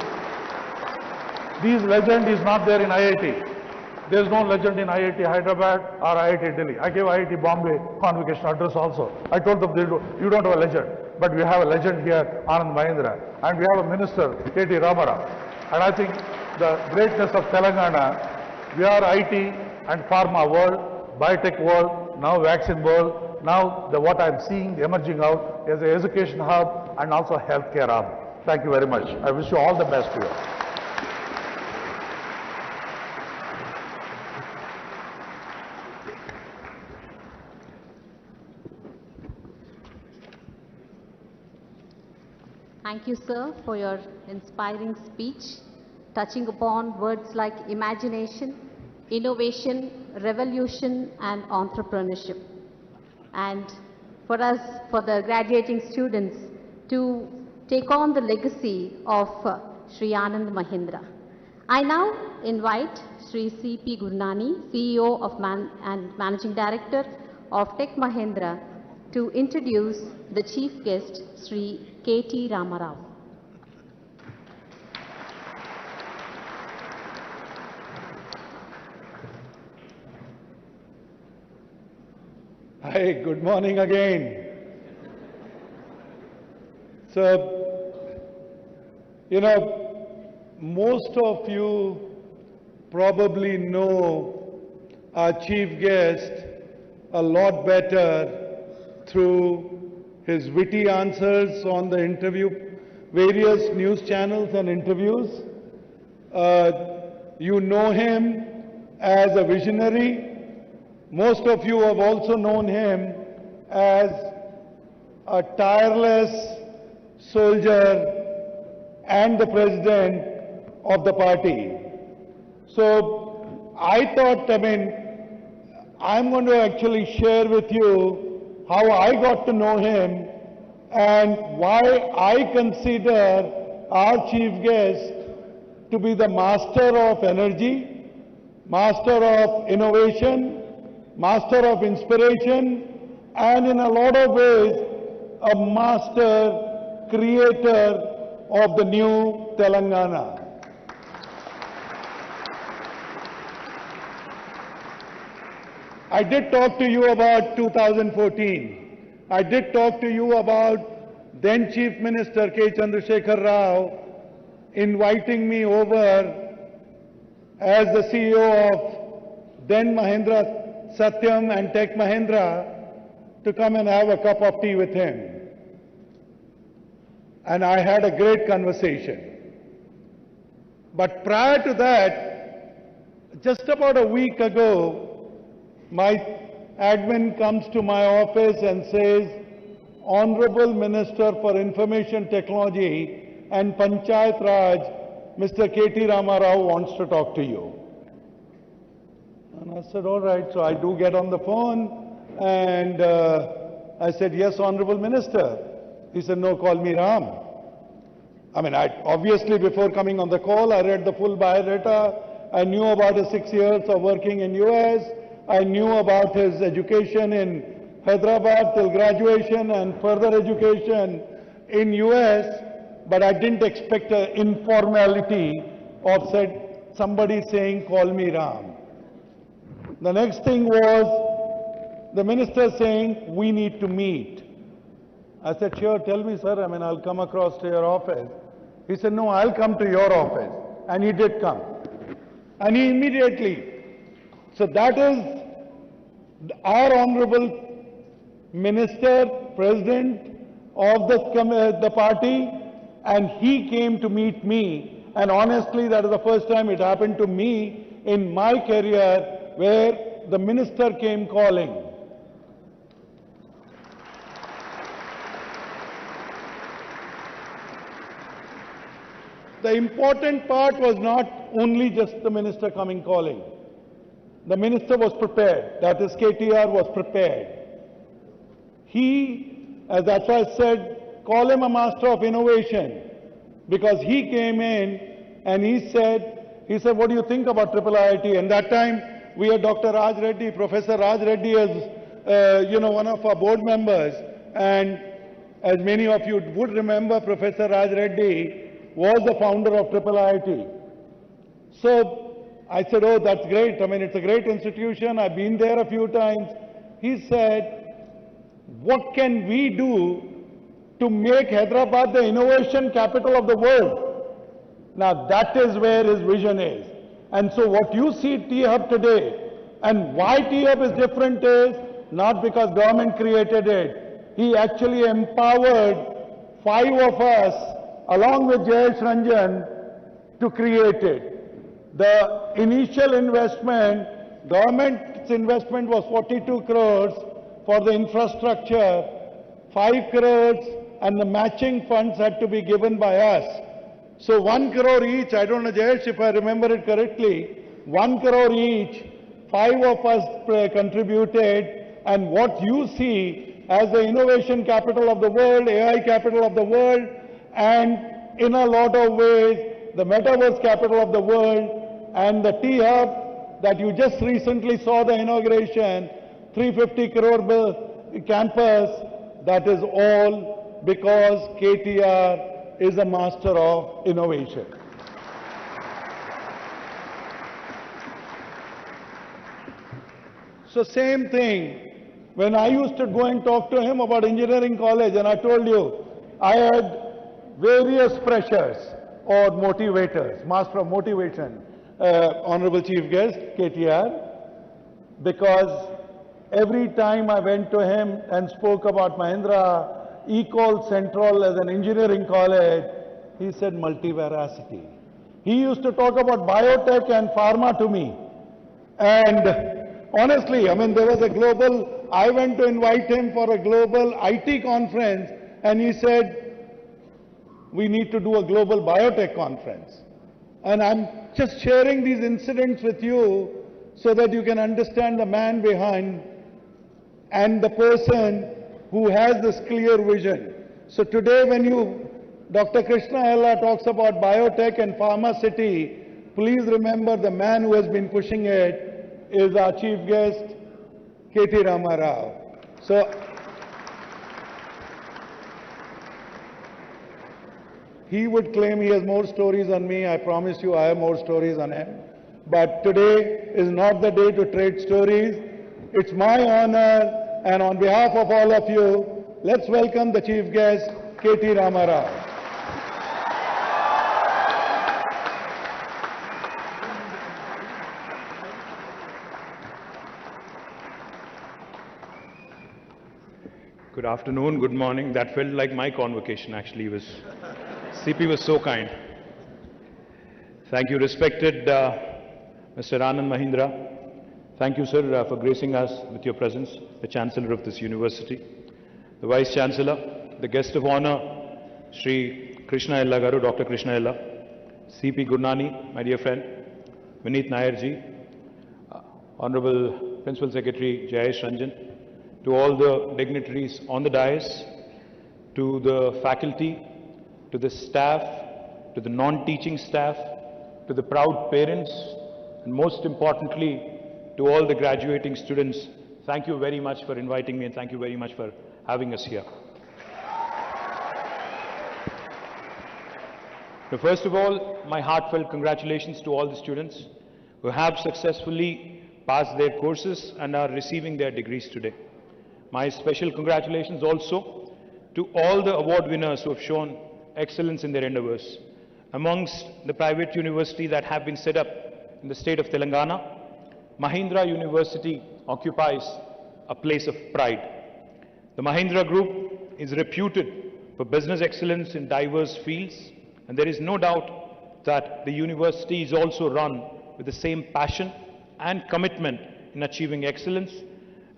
This legend is not there in IIT. There is no legend in IIT Hyderabad or IIT Delhi. I gave IIT Bombay convocation address also. I told them, you don't have a legend. But we have a legend here, Anand Mahindra. And we have a minister, KTR. And I think the greatness of Telangana, we are IT and pharma world, biotech world, now vaccine world, now what I'm seeing emerging out is an education hub and also a healthcare hub. Thank you very much. I wish you all the best to you. Thank you, sir, for your inspiring speech, touching upon words like imagination, innovation, revolution, and entrepreneurship. And for us, for the graduating students, to take on the legacy of Sri Anand Mahindra. I now invite Sri C.P. Gurnani, CEO of and Managing Director of Tech Mahindra, to introduce the chief guest, Sri K.T. Ramarao. Hi, good morning again. So, you know, most of you probably know our chief guest a lot better through his witty answers on the various news channels and interviews. You know him as a visionary. Most of you have also known him as a tireless soldier and the president of the party. So I thought, I'm going to actually share with you how I got to know him and why I consider our chief guest to be the master of energy, master of innovation, master of inspiration, and in a lot of ways, a master creator of the new Telangana. I did talk to you about 2014. I did talk to you about then Chief Minister K. Chandrasekhar Rao inviting me over as the CEO of then Mahindra Satyam and Tech Mahindra to come and have a cup of tea with him. And I had a great conversation. But prior to that, just about a week ago, my admin comes to my office and says, Honorable Minister for Information Technology and Panchayat Raj, Mr. KT Rama Rao wants to talk to you. And I said, all right. So I do get on the phone and I said, yes, Honorable Minister. He said, no, call me Ram. I mean, obviously before coming on the call, I read the full biodata. I knew about his 6 years of working in US. I knew about his education in Hyderabad till graduation and further education in US. But I didn't expect an informality of somebody saying, call me Ram. The next thing was the minister saying, we need to meet. I said, sure, tell me, sir. I mean, I'll come across to your office. He said, no, I'll come to your office. And he did come. And he immediately. So that is our Honorable Minister, President of the party, and he came to meet me. And honestly, that is the first time it happened to me in my career where the minister came calling. The important part was not only just the minister coming calling. The minister was prepared. That is, KTR was prepared. That's why I said, call him a master of innovation. Because he came in and he said, what do you think about triple IIT? And that time, we had Dr. Raj Reddy, Professor Raj Reddy as, one of our board members. And as many of you would remember, Professor Raj Reddy was the founder of triple IIT. So I said, oh, that's great. I mean, it's a great institution. I've been there a few times. He said, what can we do to make Hyderabad the innovation capital of the world? Now, that is where his vision is. And so what you see T-Hub today, and why T-Hub is different is not because government created it. He actually empowered 5 of us, along with Jayesh Ranjan, to create it. The initial investment, government's investment was 42 crores for the infrastructure, 5 crores, and the matching funds had to be given by us. So 1 crore each, I don't know, Jayesh, if I remember it correctly, 1 crore each, 5 of us contributed, and what you see as the innovation capital of the world, AI capital of the world, and in a lot of ways, the metaverse capital of the world, and the T-Hub that you just recently saw the inauguration, 350 crore campus, that is all because KTR is a master of innovation. So same thing, when I used to go and talk to him about engineering college, and I told you, I had various pressures or motivators, master of motivation, Honorable Chief Guest, KTR, because every time I went to him and spoke about Mahindra Ecole Central as an engineering college, he said multiveracity. He used to talk about biotech and pharma to me. And honestly, I mean, there was a global, I went to invite him for a global IT conference, and he said, we need to do a global biotech conference. And I'm just sharing these incidents with you so that you can understand the man behind and the person who has this clear vision. So today when Dr. Krishna Ella talks about biotech and pharma city, please remember the man who has been pushing it is our chief guest, KT Rama Rao. So he would claim he has more stories on me. I promise you I have more stories on him. But today is not the day to trade stories. It's my honor, and on behalf of all of you, let's welcome the chief guest, KT Ramarao. Good afternoon, good morning. That felt like my convocation actually. CP was so kind. Thank you, respected Mr. Anand Mahindra. Thank you, sir, for gracing us with your presence, the Chancellor of this university, the Vice Chancellor, the guest of honor, Sri Krishna Ella Garu, Dr. Krishna Ella, CP Gurnani, my dear friend, Vineet Nayarji, Honorable Principal Secretary Jayesh Ranjan, to all the dignitaries on the dais, to the faculty, to the staff, to the non-teaching staff, to the proud parents, and most importantly, to all the graduating students, thank you very much for inviting me and thank you very much for having us here. Now, first of all, my heartfelt congratulations to all the students who have successfully passed their courses and are receiving their degrees today. My special congratulations also to all the award winners who have shown excellence in their endeavors. Amongst the private universities that have been set up in the state of Telangana, Mahindra University occupies a place of pride. The Mahindra Group is reputed for business excellence in diverse fields, and there is no doubt that the university is also run with the same passion and commitment in achieving excellence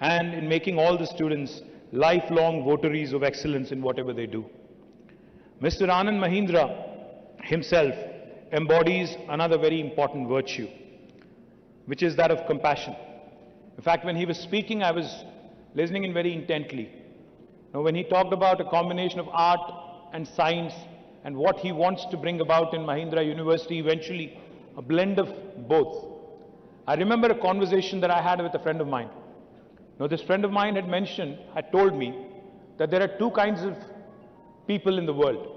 and in making all the students lifelong votaries of excellence in whatever they do. Mr. Anand Mahindra himself embodies another very important virtue, which is that of compassion. In fact, when he was speaking, I was listening in very intently. Now, when he talked about a combination of art and science and what he wants to bring about in Mahindra University, eventually a blend of both. I remember a conversation that I had with a friend of mine. Now, this friend of mine had told me that there are two kinds of people in the world,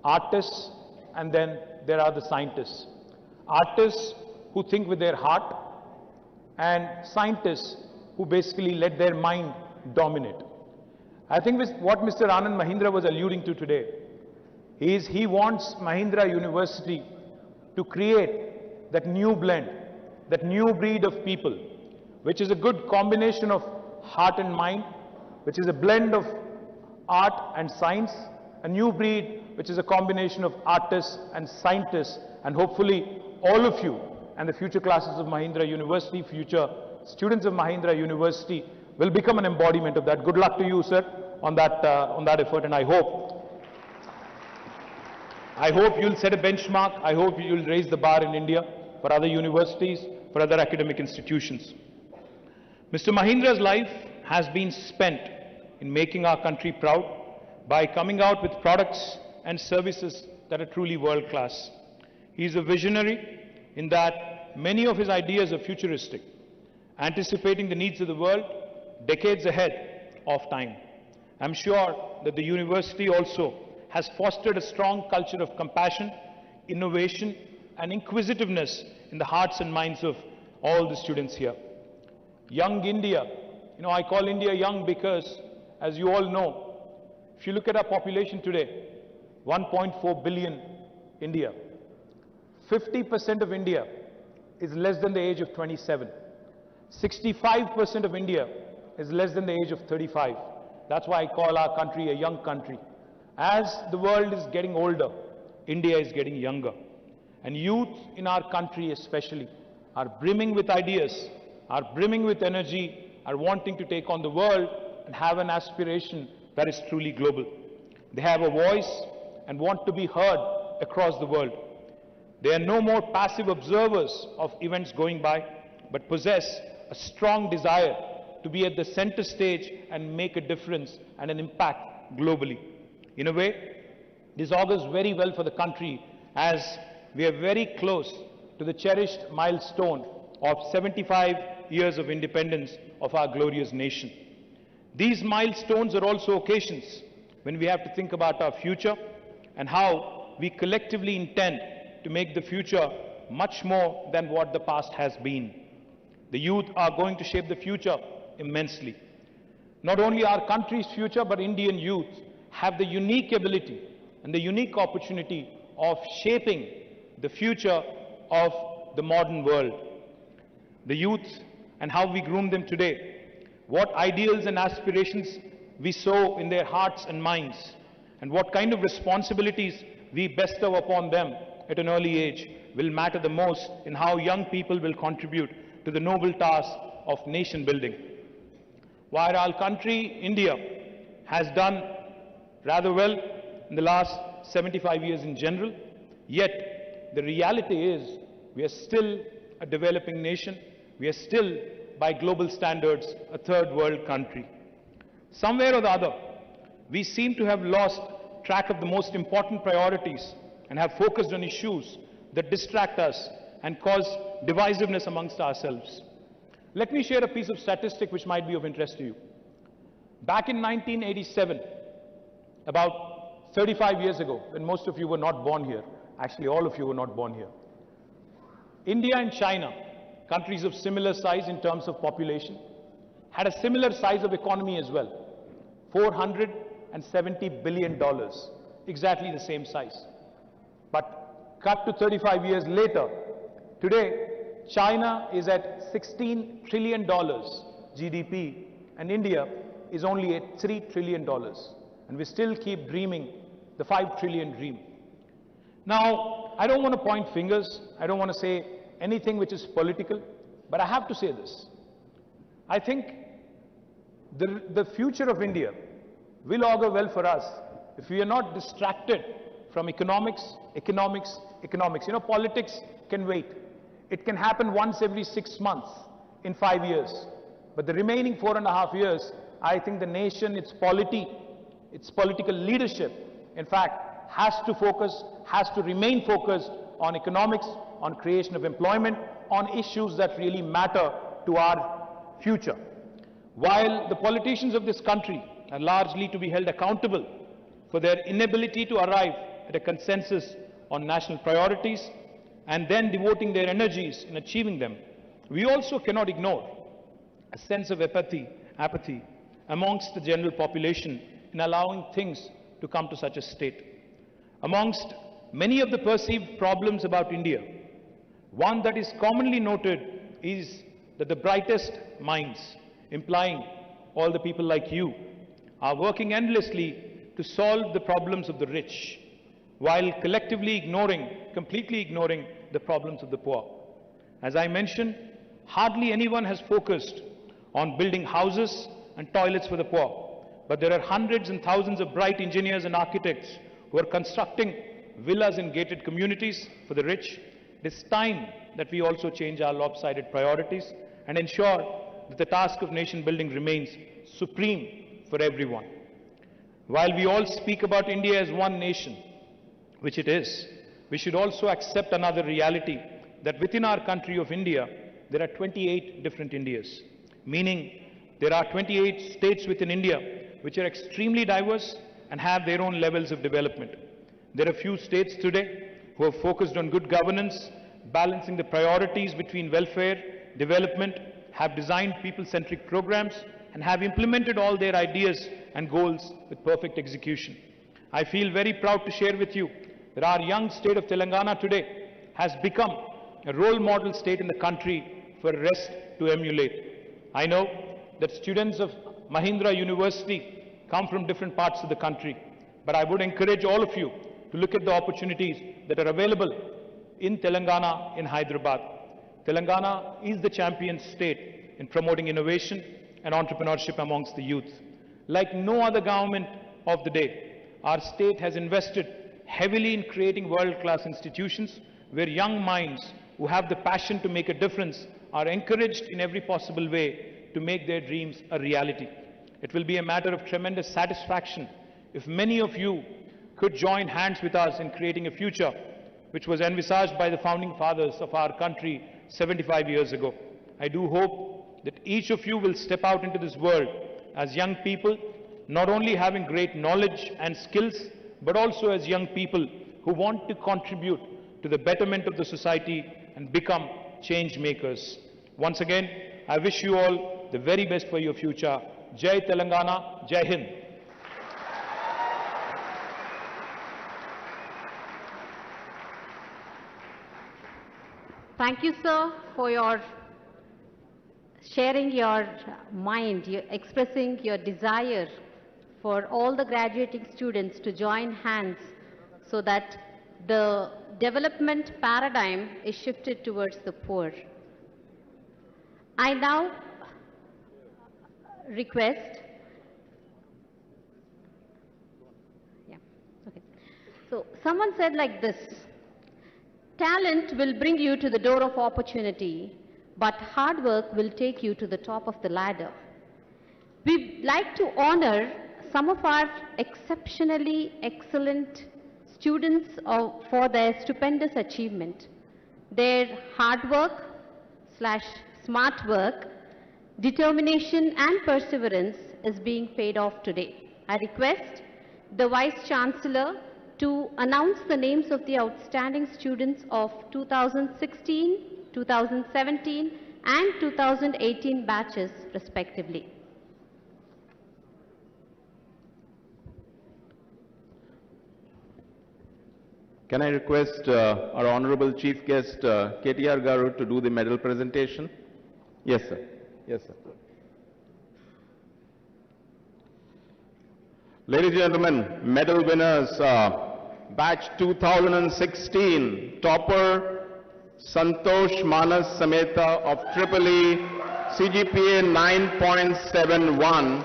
artists and then there are the scientists. Artists who think with their heart and scientists who basically let their mind dominate. I think what Mr. Anand Mahindra was alluding to today is he wants Mahindra University to create that new blend, that new breed of people, which is a good combination of heart and mind, which is a blend of art and science, a new breed which is a combination of artists and scientists, and hopefully all of you and the future classes of Mahindra University, future students of Mahindra University will become an embodiment of that. Good luck to you, sir, on that effort, and I hope you'll set a benchmark. I hope you'll raise the bar in India for other universities, for other academic institutions. Mr. Mahindra's life has been spent in making our country proud by coming out with products and services that are truly world-class. He is a visionary in that many of his ideas are futuristic, anticipating the needs of the world decades ahead of time. I'm sure that the university also has fostered a strong culture of compassion, innovation, and inquisitiveness in the hearts and minds of all the students here. Young India, I call India young because, as you all know, if you look at our population today, 1.4 billion India, 50% of India is less than the age of 27. 65% of India is less than the age of 35. That's why I call our country a young country. As the world is getting older, India is getting younger. And youth in our country especially are brimming with ideas, are brimming with energy, are wanting to take on the world and have an aspiration that is truly global. They have a voice and want to be heard across the world. They are no more passive observers of events going by, but possess a strong desire to be at the center stage and make a difference and an impact globally. In a way, this augurs very well for the country as we are very close to the cherished milestone of 75 years of independence of our glorious nation. These milestones are also occasions when we have to think about our future and how we collectively intend to make the future much more than what the past has been. The youth are going to shape the future immensely. Not only our country's future, but Indian youth have the unique ability and the unique opportunity of shaping the future of the modern world. The youth and how we groom them today, what ideals and aspirations we sow in their hearts and minds, and what kind of responsibilities we bestow upon them at an early age will matter the most in how young people will contribute to the noble task of nation building. While our country, India, has done rather well in the last 75 years in general, yet the reality is we are still a developing nation. We are still, by global standards, a third world country. Somewhere or the other, we seem to have lost track of the most important priorities and have focused on issues that distract us and cause divisiveness amongst ourselves. Let me share a piece of statistic which might be of interest to you. Back in 1987, about 35 years ago, when most of you were not born here, actually all of you were not born here, India and China, countries of similar size in terms of population, had a similar size of economy as well, $470 billion, exactly the same size. But cut to 35 years later, today, China is at $16 trillion GDP, and India is only at $3 trillion. And we still keep dreaming the 5 trillion dream. Now, I don't want to point fingers. I don't want to say anything which is political, but I have to say this. I think the future of India will augur well for us if we are not distracted from economics. You know, politics can wait. It can happen once every 6 months in 5 years. But the remaining 4.5 years, I think the nation, its polity, its political leadership, in fact, has to remain focused on economics, on creation of employment, on issues that really matter to our future. While the politicians of this country are largely to be held accountable for their inability to arrive at a consensus on national priorities and then devoting their energies in achieving them, we also cannot ignore a sense of apathy amongst the general population in allowing things to come to such a state. Amongst many of the perceived problems about India, one that is commonly noted is that the brightest minds, implying all the people like you, are working endlessly to solve the problems of the rich, while collectively completely ignoring the problems of the poor. As I mentioned, hardly anyone has focused on building houses and toilets for the poor, but there are hundreds and thousands of bright engineers and architects who are constructing villas in gated communities for the rich. It is time that we also change our lopsided priorities and ensure that the task of nation building remains supreme for everyone. While we all speak about India as one nation, which it is, we should also accept another reality, that within our country of India, there are 28 different Indias, meaning there are 28 states within India which are extremely diverse and have their own levels of development. There are few states today who have focused on good governance, balancing the priorities between welfare, development, have designed people-centric programs, and have implemented all their ideas and goals with perfect execution. I feel very proud to share with you that our young state of Telangana today has become a role model state in the country for the rest to emulate. I know that students of Mahindra University come from different parts of the country, but I would encourage all of you to look at the opportunities that are available in Telangana, in Hyderabad. Telangana is the champion state in promoting innovation and entrepreneurship amongst the youth. Like no other government of the day, our state has invested heavily in creating world-class institutions where young minds who have the passion to make a difference are encouraged in every possible way to make their dreams a reality. It will be a matter of tremendous satisfaction if many of you could join hands with us in creating a future which was envisaged by the founding fathers of our country 75 years ago. I do hope that each of you will step out into this world as young people, not only having great knowledge and skills, but also as young people who want to contribute to the betterment of the society and become change makers. Once again, I wish you all the very best for your future. Jai Telangana, Jai Hind. Thank you, sir, for your sharing your mind, expressing your desire for all the graduating students to join hands so that the development paradigm is shifted towards the poor. I now request, So someone said like this, talent will bring you to the door of opportunity, but hard work will take you to the top of the ladder. We'd like to honor some of our exceptionally excellent students for their stupendous achievement. Their hard work / smart work, determination and perseverance is being paid off today. I request the Vice Chancellor to announce the names of the outstanding students of 2016, 2017 and 2018 batches respectively. Can I request our Honorable Chief Guest KTR Garu to do the medal presentation? Yes, sir. Yes, sir. Ladies and gentlemen, medal winners, batch 2016, topper Santosh Manas Sameta of EEE, CGPA 9.71.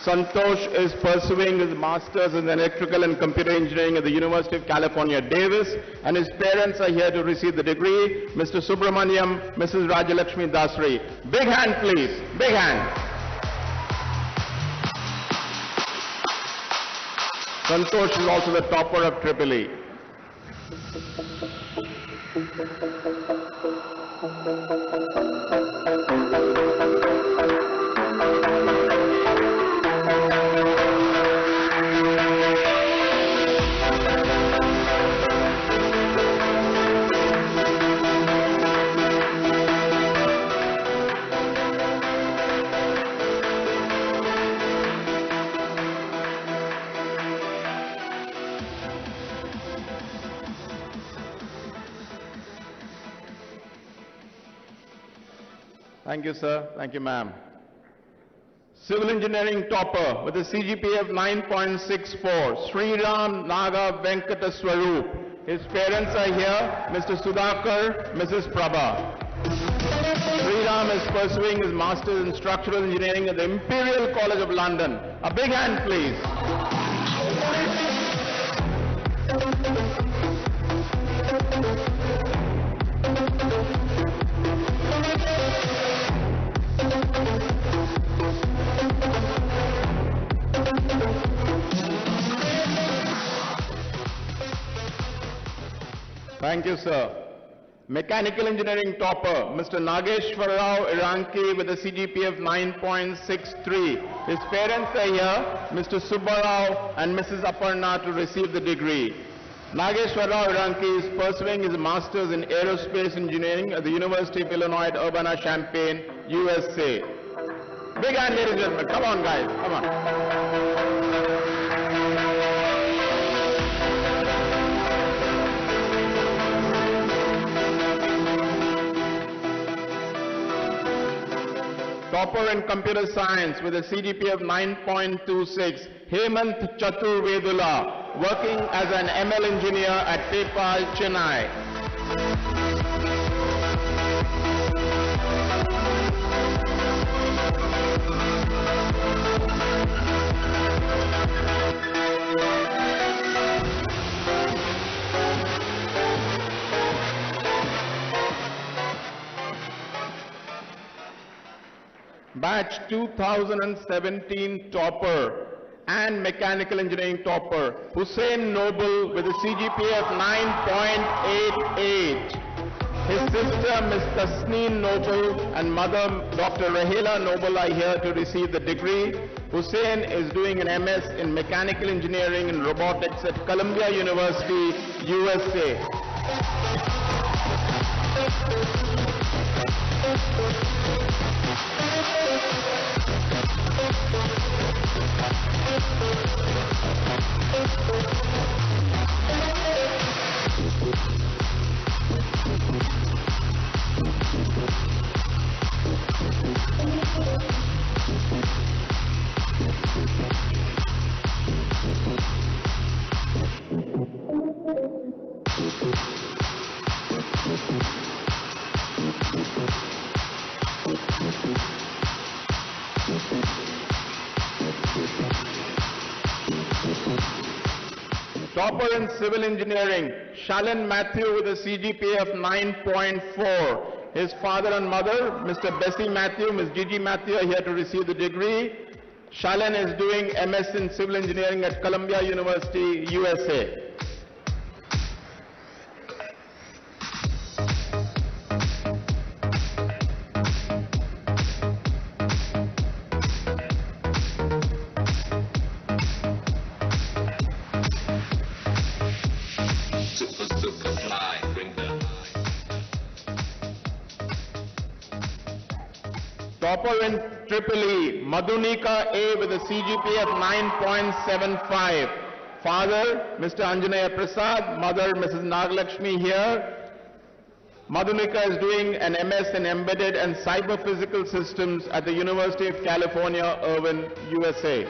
Santosh is pursuing his Masters in Electrical and Computer Engineering at the University of California, Davis, and his parents are here to receive the degree, Mr. Subramaniam, Mrs. Rajalakshmi Dasri. Big hand, please. Big hand. Santosh is also the topper of EEE. Thank you, sir. Thank you, ma'am. Civil engineering topper with a CGPA of 9.64, Sriram Naga Venkata Swaroop. His parents are here, Mr. Sudhakar, Mrs. Prabha. Sriram is pursuing his Master's in Structural Engineering at the Imperial College of London. A big hand, please. Thank you, sir. Mechanical engineering topper, Mr. Nageshwar Rao Iranki with a CGPA of 9.63. His parents are here, Mr. Subbarao and Mrs. Aparna, to receive the degree. Nageshwar Rao Iranki is pursuing his Master's in Aerospace Engineering at the University of Illinois at Urbana-Champaign, USA. Big hand, ladies and gentlemen. Come on, guys. Come on. Topper in computer science with a CGPA of 9.26, Hemant Chaturvedula, working as an ML engineer at PayPal, Chennai. Batch 2017 topper and mechanical engineering topper, Hussein Noble with a CGPA of 9.88. His sister, Ms. Tasneen Noble, and mother, Dr. Rahela Noble, are here to receive the degree. Hussein is doing an MS in mechanical engineering and robotics at Columbia University, USA. Topper in civil engineering, Shalin Matthew with a CGPA of 9.4. His father and mother, Mr. Bessie Matthew, Ms. Gigi Matthew, are here to receive the degree. Shalin is doing MS in civil engineering at Columbia University, USA. Topper in Tripoli, Madhunika A with a CGPA of 9.75. Father, Mr. Anjanaya Prasad, mother, Mrs. Nagalakshmi here. Madhunika is doing an MS in Embedded and Cyber Physical Systems at the University of California, Irvine, USA.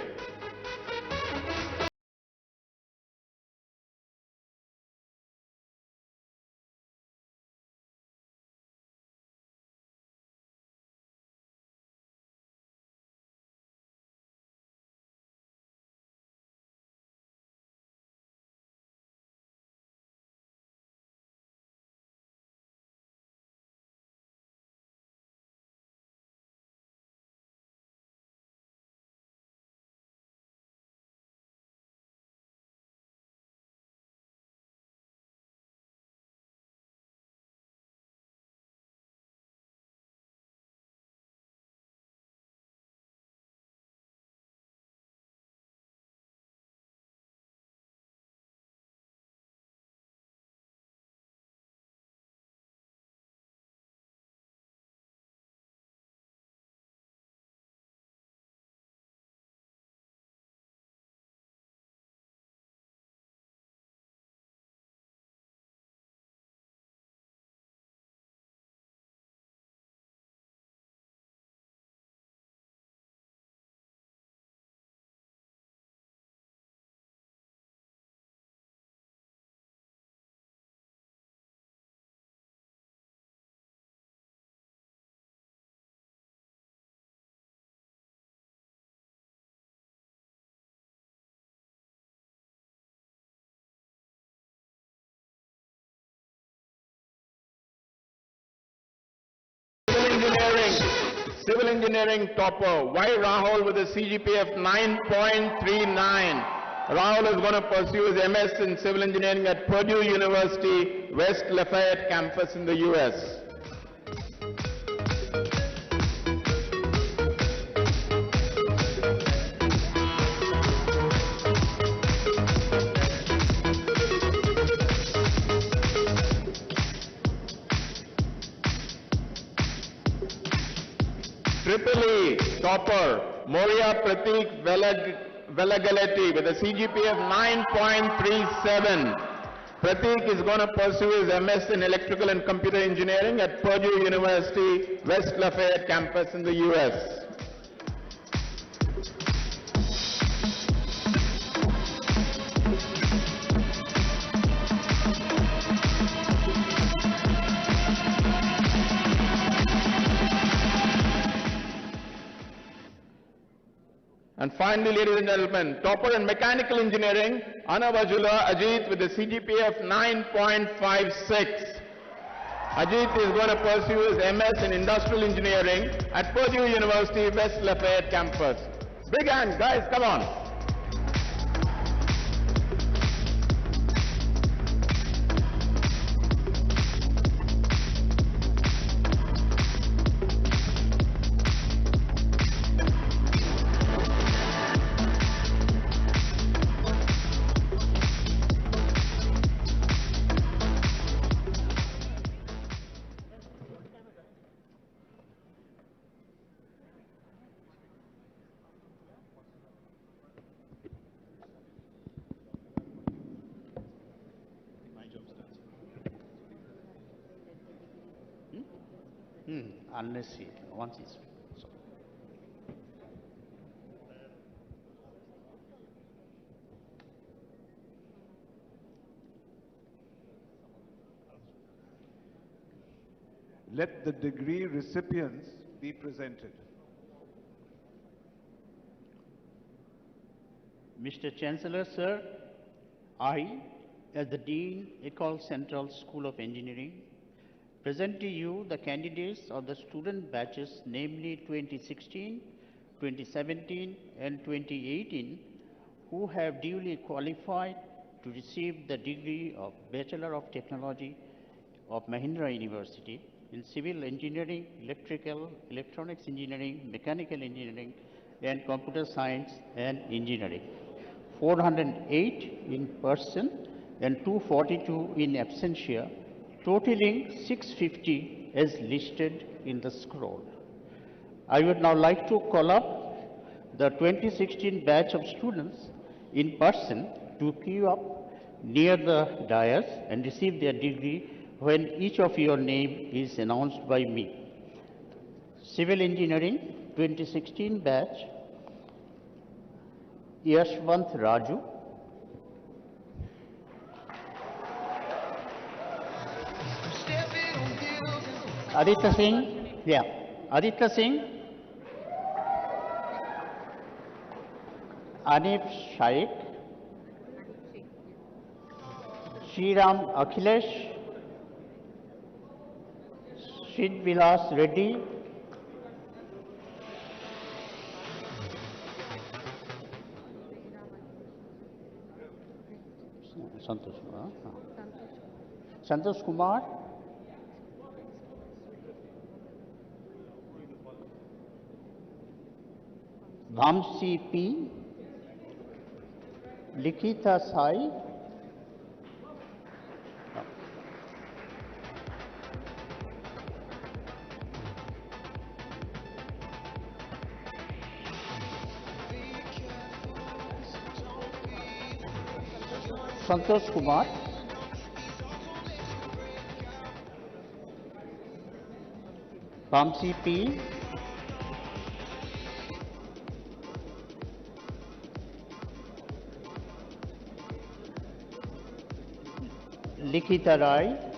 Civil engineering topper, Y. Rahul with a CGPA of 9.39. Rahul is going to pursue his MS in civil engineering at Purdue University, West Lafayette campus in the US. Tripoli topper, Moria Pratik Velagaletti with a CGPA of 9.37. Pratik is going to pursue his MS in electrical and computer engineering at Purdue University, West Lafayette campus in the US. And finally, ladies and gentlemen, topper in mechanical engineering, Anavajula Ajit with a CGPA of 9.56. Ajit is going to pursue his MS in industrial engineering at Purdue University, West Lafayette campus. Big hand, guys, come on. Unless once it's so. Let the degree recipients be presented. Mr. Chancellor, sir, I, as the Dean, Ecole Central School of Engineering, present to you the candidates of the student batches, namely 2016, 2017, and 2018, who have duly qualified to receive the degree of Bachelor of Technology of Mahindra University in Civil Engineering, Electrical, Electronics Engineering, Mechanical Engineering, and Computer Science and Engineering. 408 in person and 242 in absentia, totaling 650 as listed in the scroll. I would now like to call up the 2016 batch of students in person to queue up near the dais and receive their degree when each of your name is announced by me. Civil Engineering 2016 batch, Yashwant Raju, Aditya Singh, Aditya Singh, Anif Shaikh, Sriram Akhilesh, Sid Vilas Reddy, Santosh Kumar, Vamsi P, Likita Sai, Santosh Kumar, Vamsi P, Likita Rai,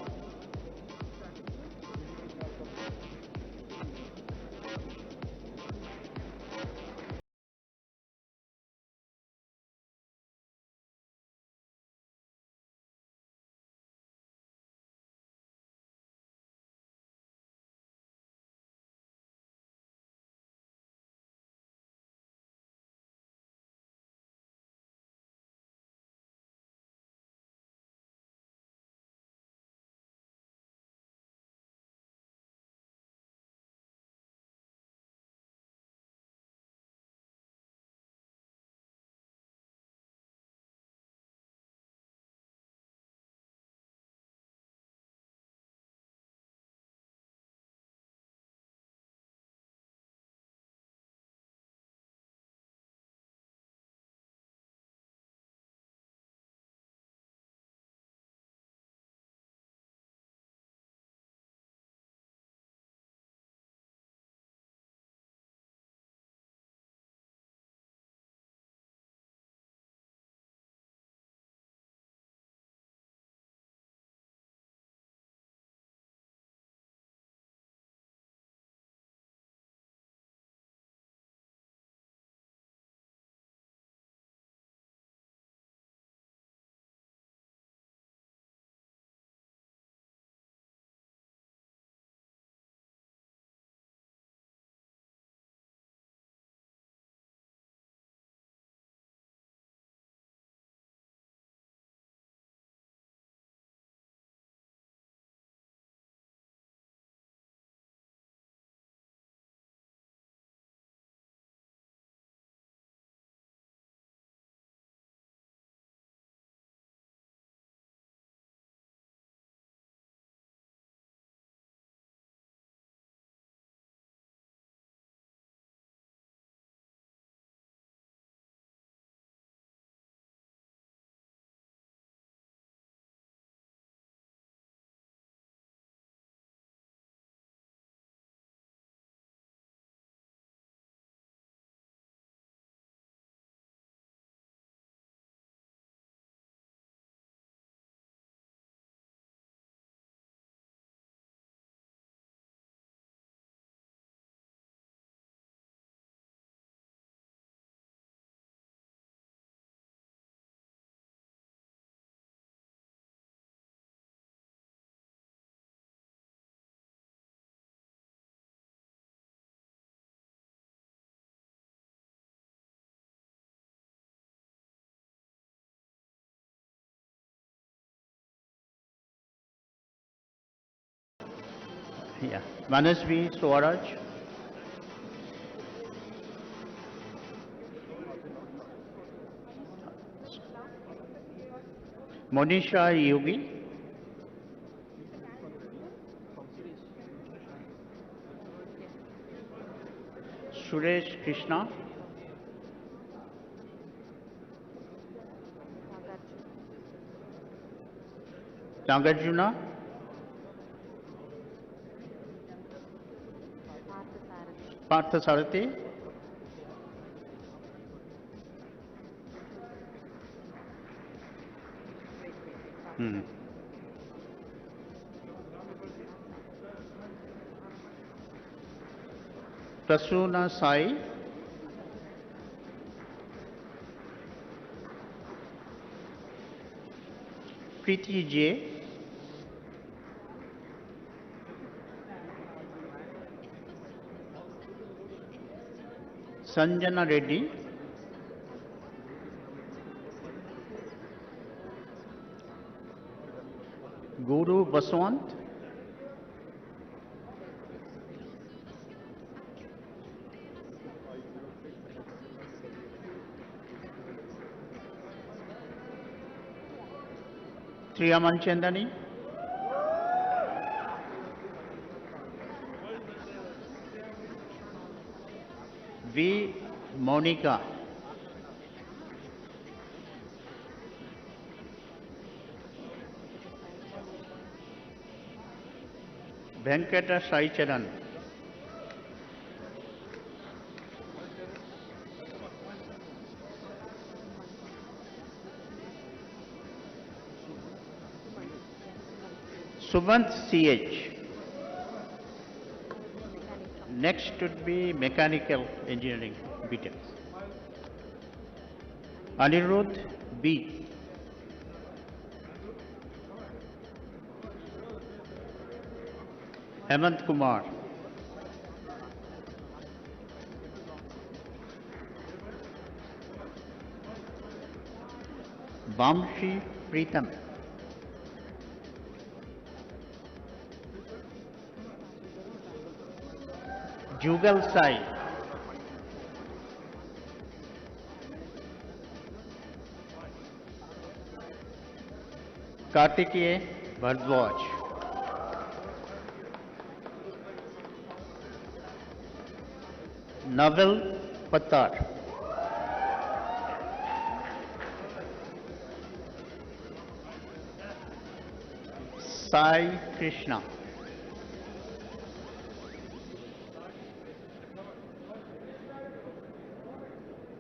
Yeah. Manasvi Swaraj. Monisha Yogi. Suresh Krishna. Nagarjuna. Parthasarathi. Prasuna Sai. Preeti J. Sanjana Reddy. Guru Baswant. Triyaman Chandani. V. Monica. Venkata Sai Charan. Sumant CH. Next would be mechanical engineering BTech. Anirudh B. Hemant Kumar. Vamshi Pritam. Jugal Sai. Kartikeya Bhardwaj. Naval Pattar. Sai Krishna.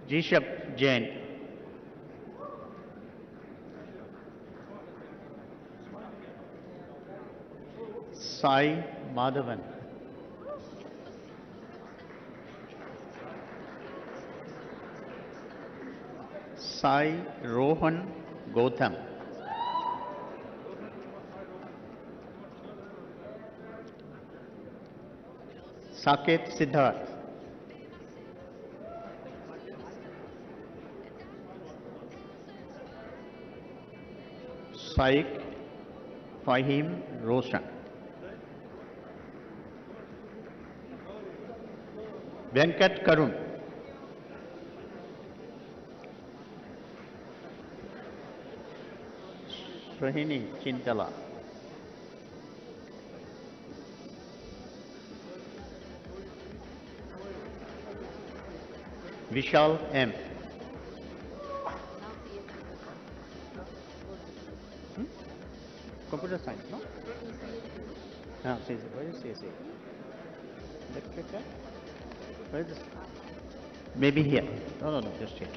Rishabh Jain. Sai Madhavan. Sai Rohan Gautam. Saket Siddharth. Saik Fahim Roshan. Venkat Karun. Sohini Chintala. Vishal M. Computer science, no? Ah, where is CSA? Electrical? Where is this? Maybe here. No, just here.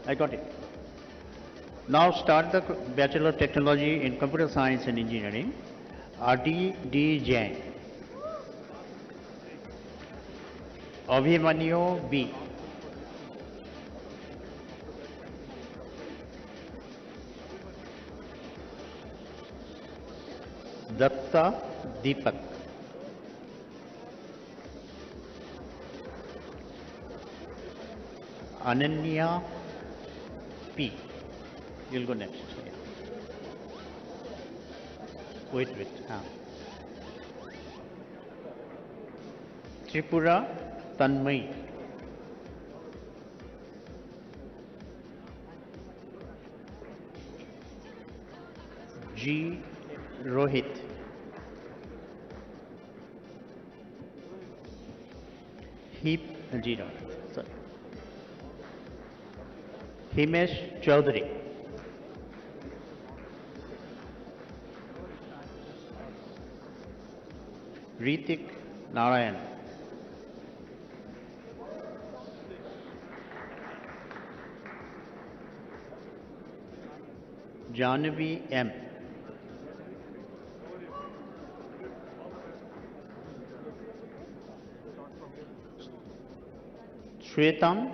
I got it. Now start the Bachelor of Technology in Computer Science and Engineering. R.D. Jain. Abhimanyu B. Datta Deepak. Ananya P. You'll go next. Yeah. Wait. Tripura Tanmay. G. Rohit. Heep Jira. Sorry. Himesh Chaudhary. Ritik Narayan. Jahnavi M. Shwetam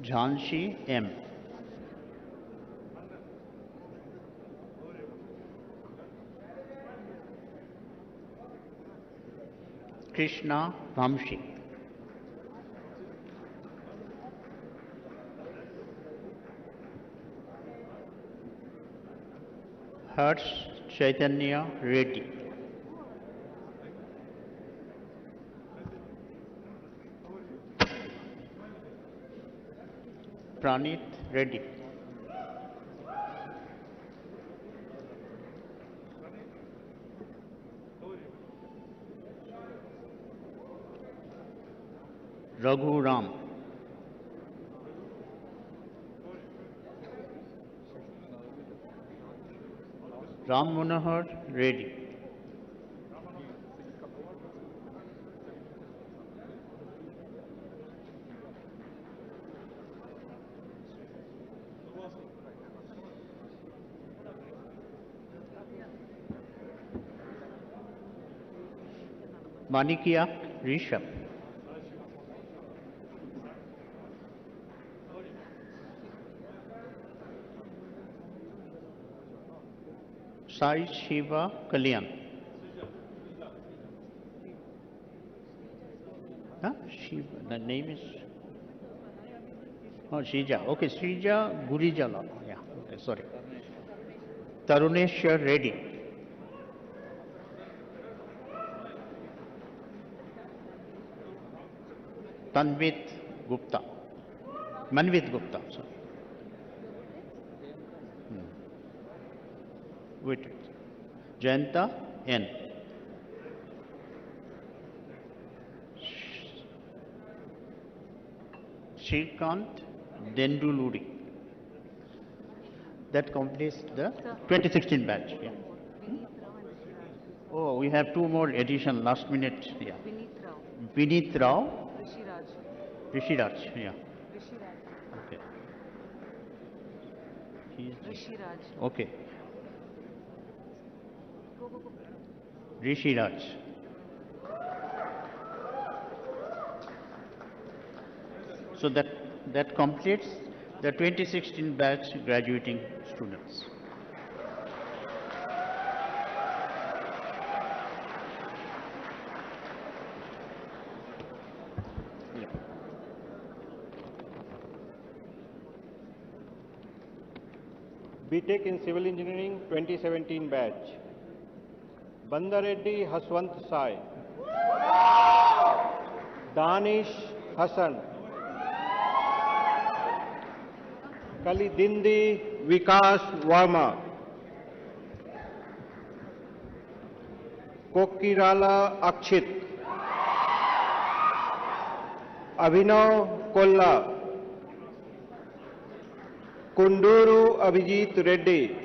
Jhanshi M. Krishna Vamshi. Harsh Chaitanya Reddy. Pranit Reddy. Raghu Ram. Ram Manohar Reddy. Manikia Rishabh. Sai Shiva Kalyan. Huh? Shiva, the name is. Oh, Shrija. Okay, Shrija Gurijala. Yeah, okay, sorry. Taruneshwar Reddy. Tanvit Gupta. Manvit Gupta, sorry. Wait. Jayanta N. Shrikant Denduluri. That completes the 2016 batch. Yeah. Oh, we have two more edition last minute. Yeah. Vineet Rao. Rishiraj. Yeah. Okay. Rishiraj. Okay. Rishiraj. So that completes the 2016 batch graduating students. BTech in Civil Engineering 2017 batch. Bandareddy Haswant Sai. Danish Hassan. Kalidindi Vikas Varma. Kokirala Akshit. Abhinav Kolla. Kunduru Abhijit Reddy.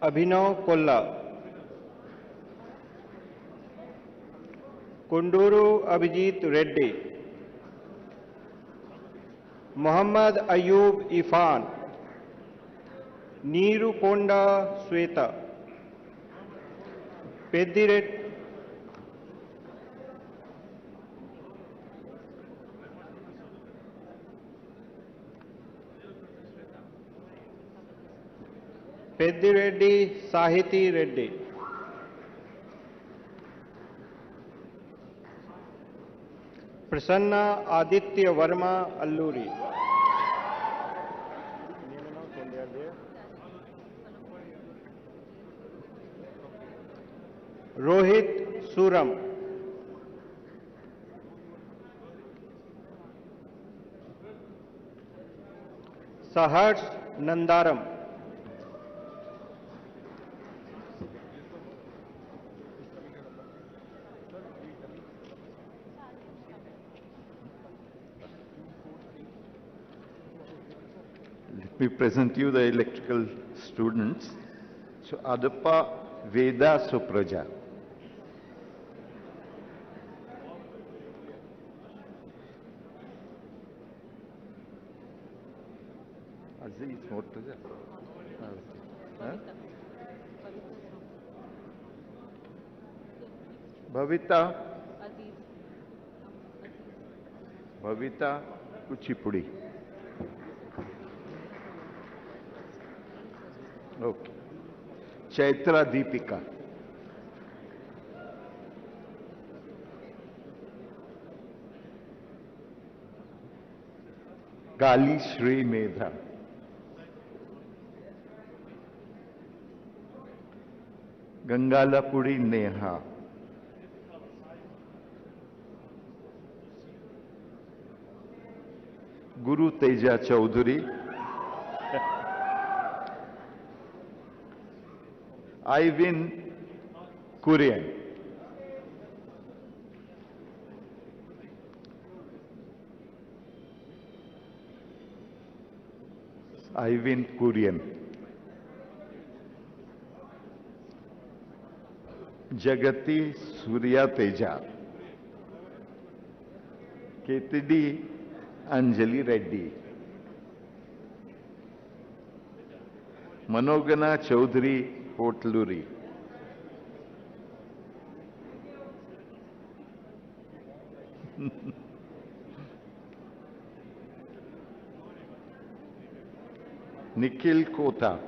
Abhinav Kolla. Kunduru Abhijit Reddy. Muhammad Ayub Ifan. Neeru Konda Sweta. Peddireddy Sahiti Reddy. Prasanna Aditya Verma Alluri. Rohit Suram. Saharsh Nandaram. Let me present you the electrical students. So, Adappa Veda Supraja. Aziz Murtaza. Bhavita Kuchipudi. Okay. Chaitra Deepika. Gali Shri Medha. Gangalapudi Neha. Guru Teja Chaudhary. Ivan Kurian. Ivan Kurian. Jagati Surya Teja. KTD Anjali Reddy. Manogana Chaudhary Potluri. Nikhil Kota.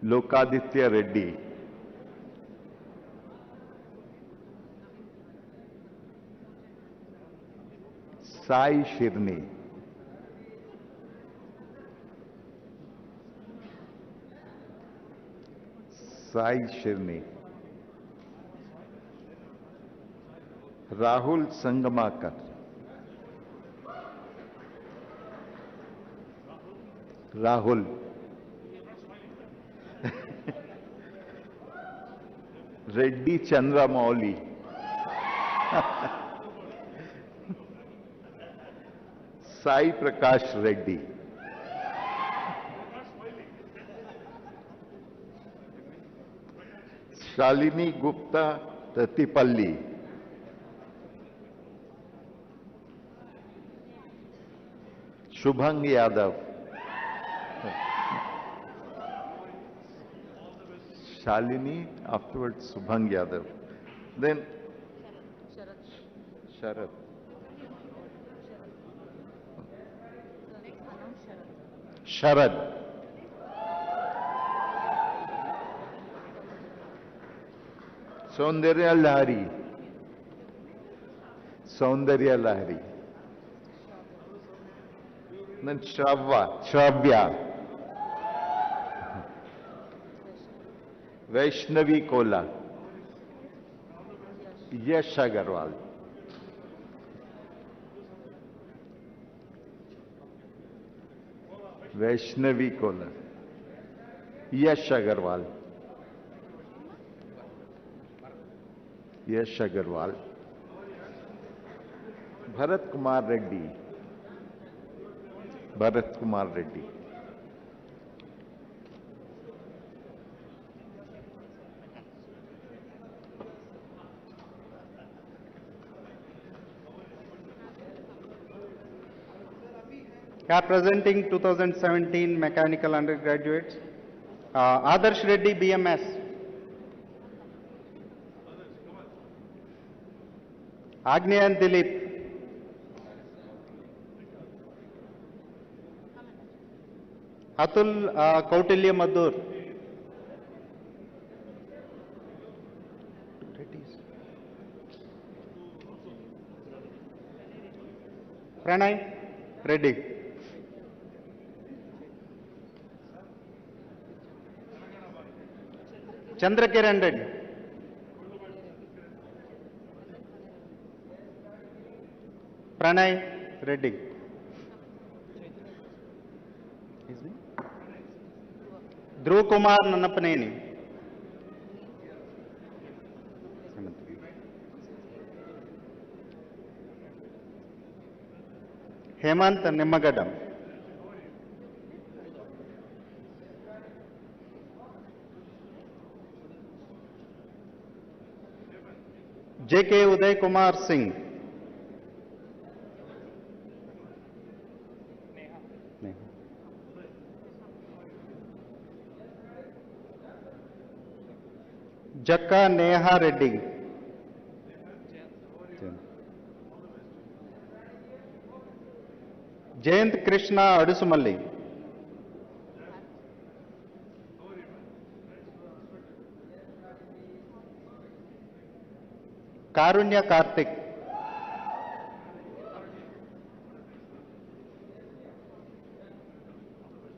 Lokaditya Reddy. Sai Shirni. Sai Shirni. Rahul Sangamakar. Rahul. Reddy Chandra Mauli. Sai Prakash Reddy. Shalini Gupta Tatipalli. Shubhang Yadav. Shalini, afterwards Subhang Yadav. Then Sharad. Sharad. Saundarya Lahari. Saundarya Lahari. Then Shravya. Vaishnavi Kola. Yash Agarwal. Vaishnavi Kola. Yash Agarwal. Yash Agarwal. Bharat Kumar Reddy. Bharat Kumar Reddy. Presenting 2017 mechanical undergraduates, Adarsh Reddy BMS, Agneyan Dilip. Atul Kautilya Madhur. Pranay Reddy. Chandrakiran Reddy. Pranay Reddy. Dhruv Kumar Nannapaneni. Hemant Nimmagadam. J.K. Uday Kumar Singh. Jakka Neha Reddy. Jayant Krishna Adusumalli. Karunya Karthik.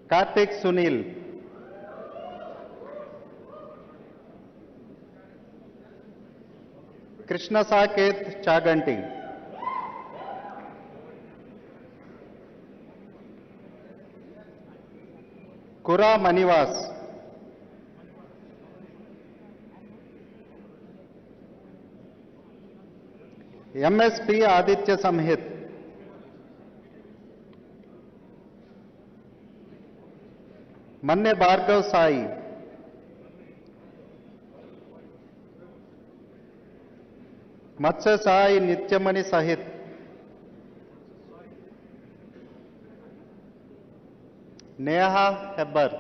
Karthik Sunil. Krishna Saket Chaganti. Kura Manivas. MSP Aditya Samhit. Manne Bhargav Sai. Matsya Sai Nityamani Sahit. Neha Hebbar.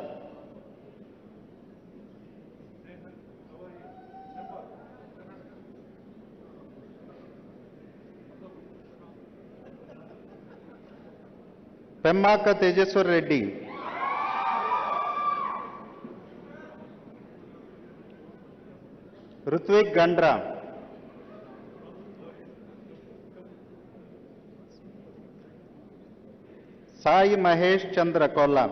Pemmaka Tejeswar Reddy. Rutvik Gandra. Sai Mahesh Chandra Kolla.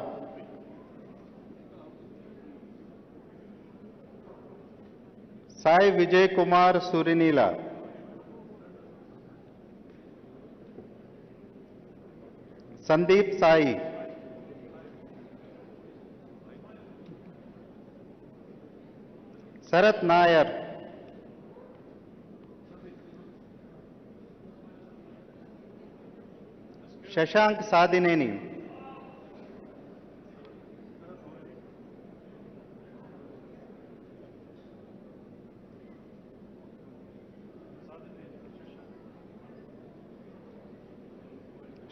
Sai Vijay Kumar Surinila. Sandeep Sai. Sarat Nair. Shashank Sadineni.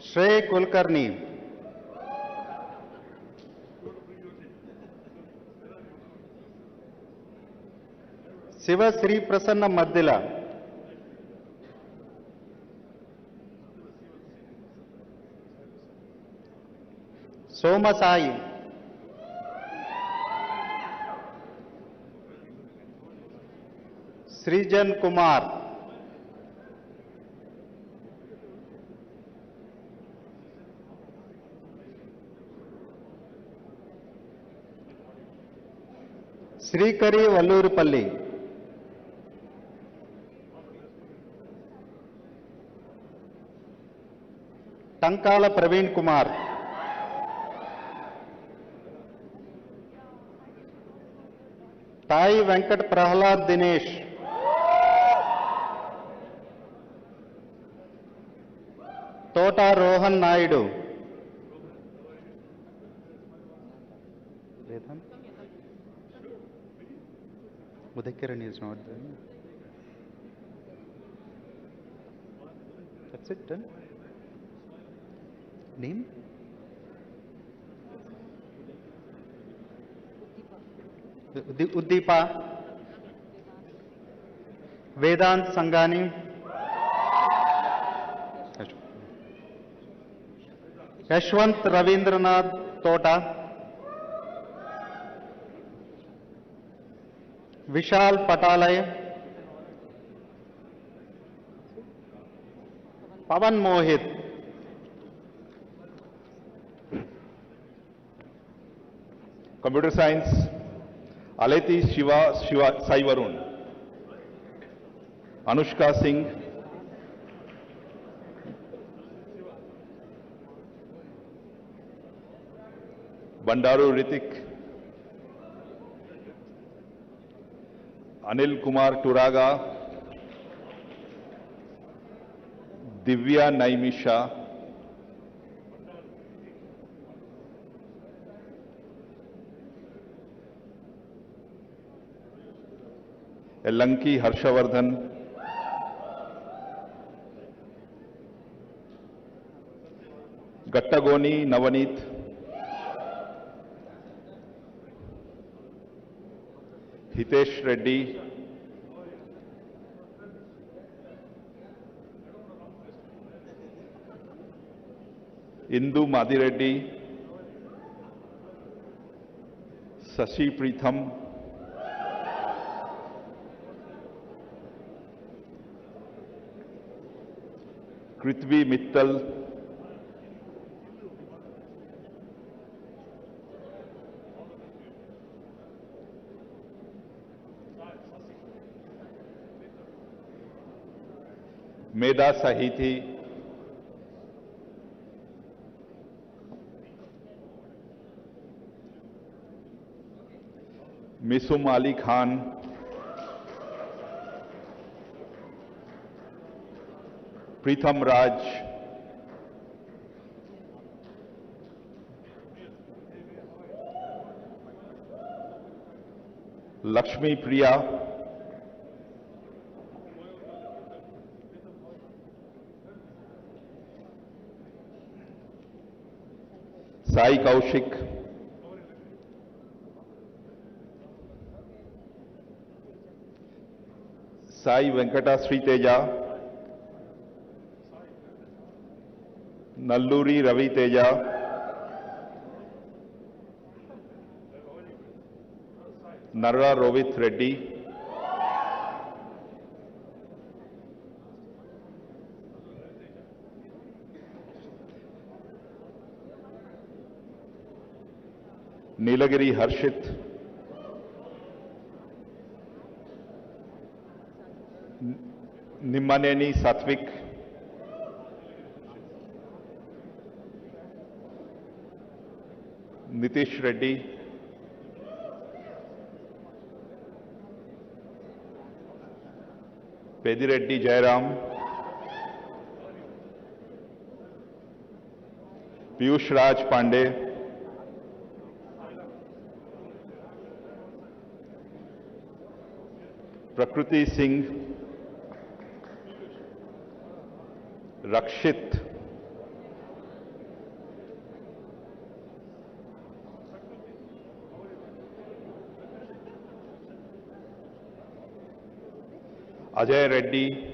Shrey Kulkarni. Siva Sri Prasanna Maddila. Soma Sai. Srijan Kumar. Srikari Vallurupalli. Tankala Praveen Kumar. Tai Venkat Prahlad Dinesh. Tota Rohan Naidu. Udhakiran is not there. That's it, done. Name? Uddipa. Vedant Sangani. Yashwant Ravindranath Tota, Vishal Patalay, Pavan Mohit, Computer Science, Aleti Shiva Sai Varun, Anushka Singh, Bandaru Ritik, Anil Kumar Turaga, Divya Naimisha, Elanki Harshavardhan, Gattagoni Navaneet, Hitesh Reddy, Indu Madireddy, Sashi Pritham, Krithvi Mittal, Meda Sahithi, Misum Ali Khan, Pritham Raj, Lakshmi Priya, Sai Kaushik, Sai Venkata Sriteja, Nalluri Ravi Teja, Narra Rovit Reddy, Nilagiri Harshit, Nimmaneni Satvik, Nitish Reddy, Pedireddy Jairam, Piyush Raj Pandey, Prakriti Singh, Rakshit, Ajay Reddy,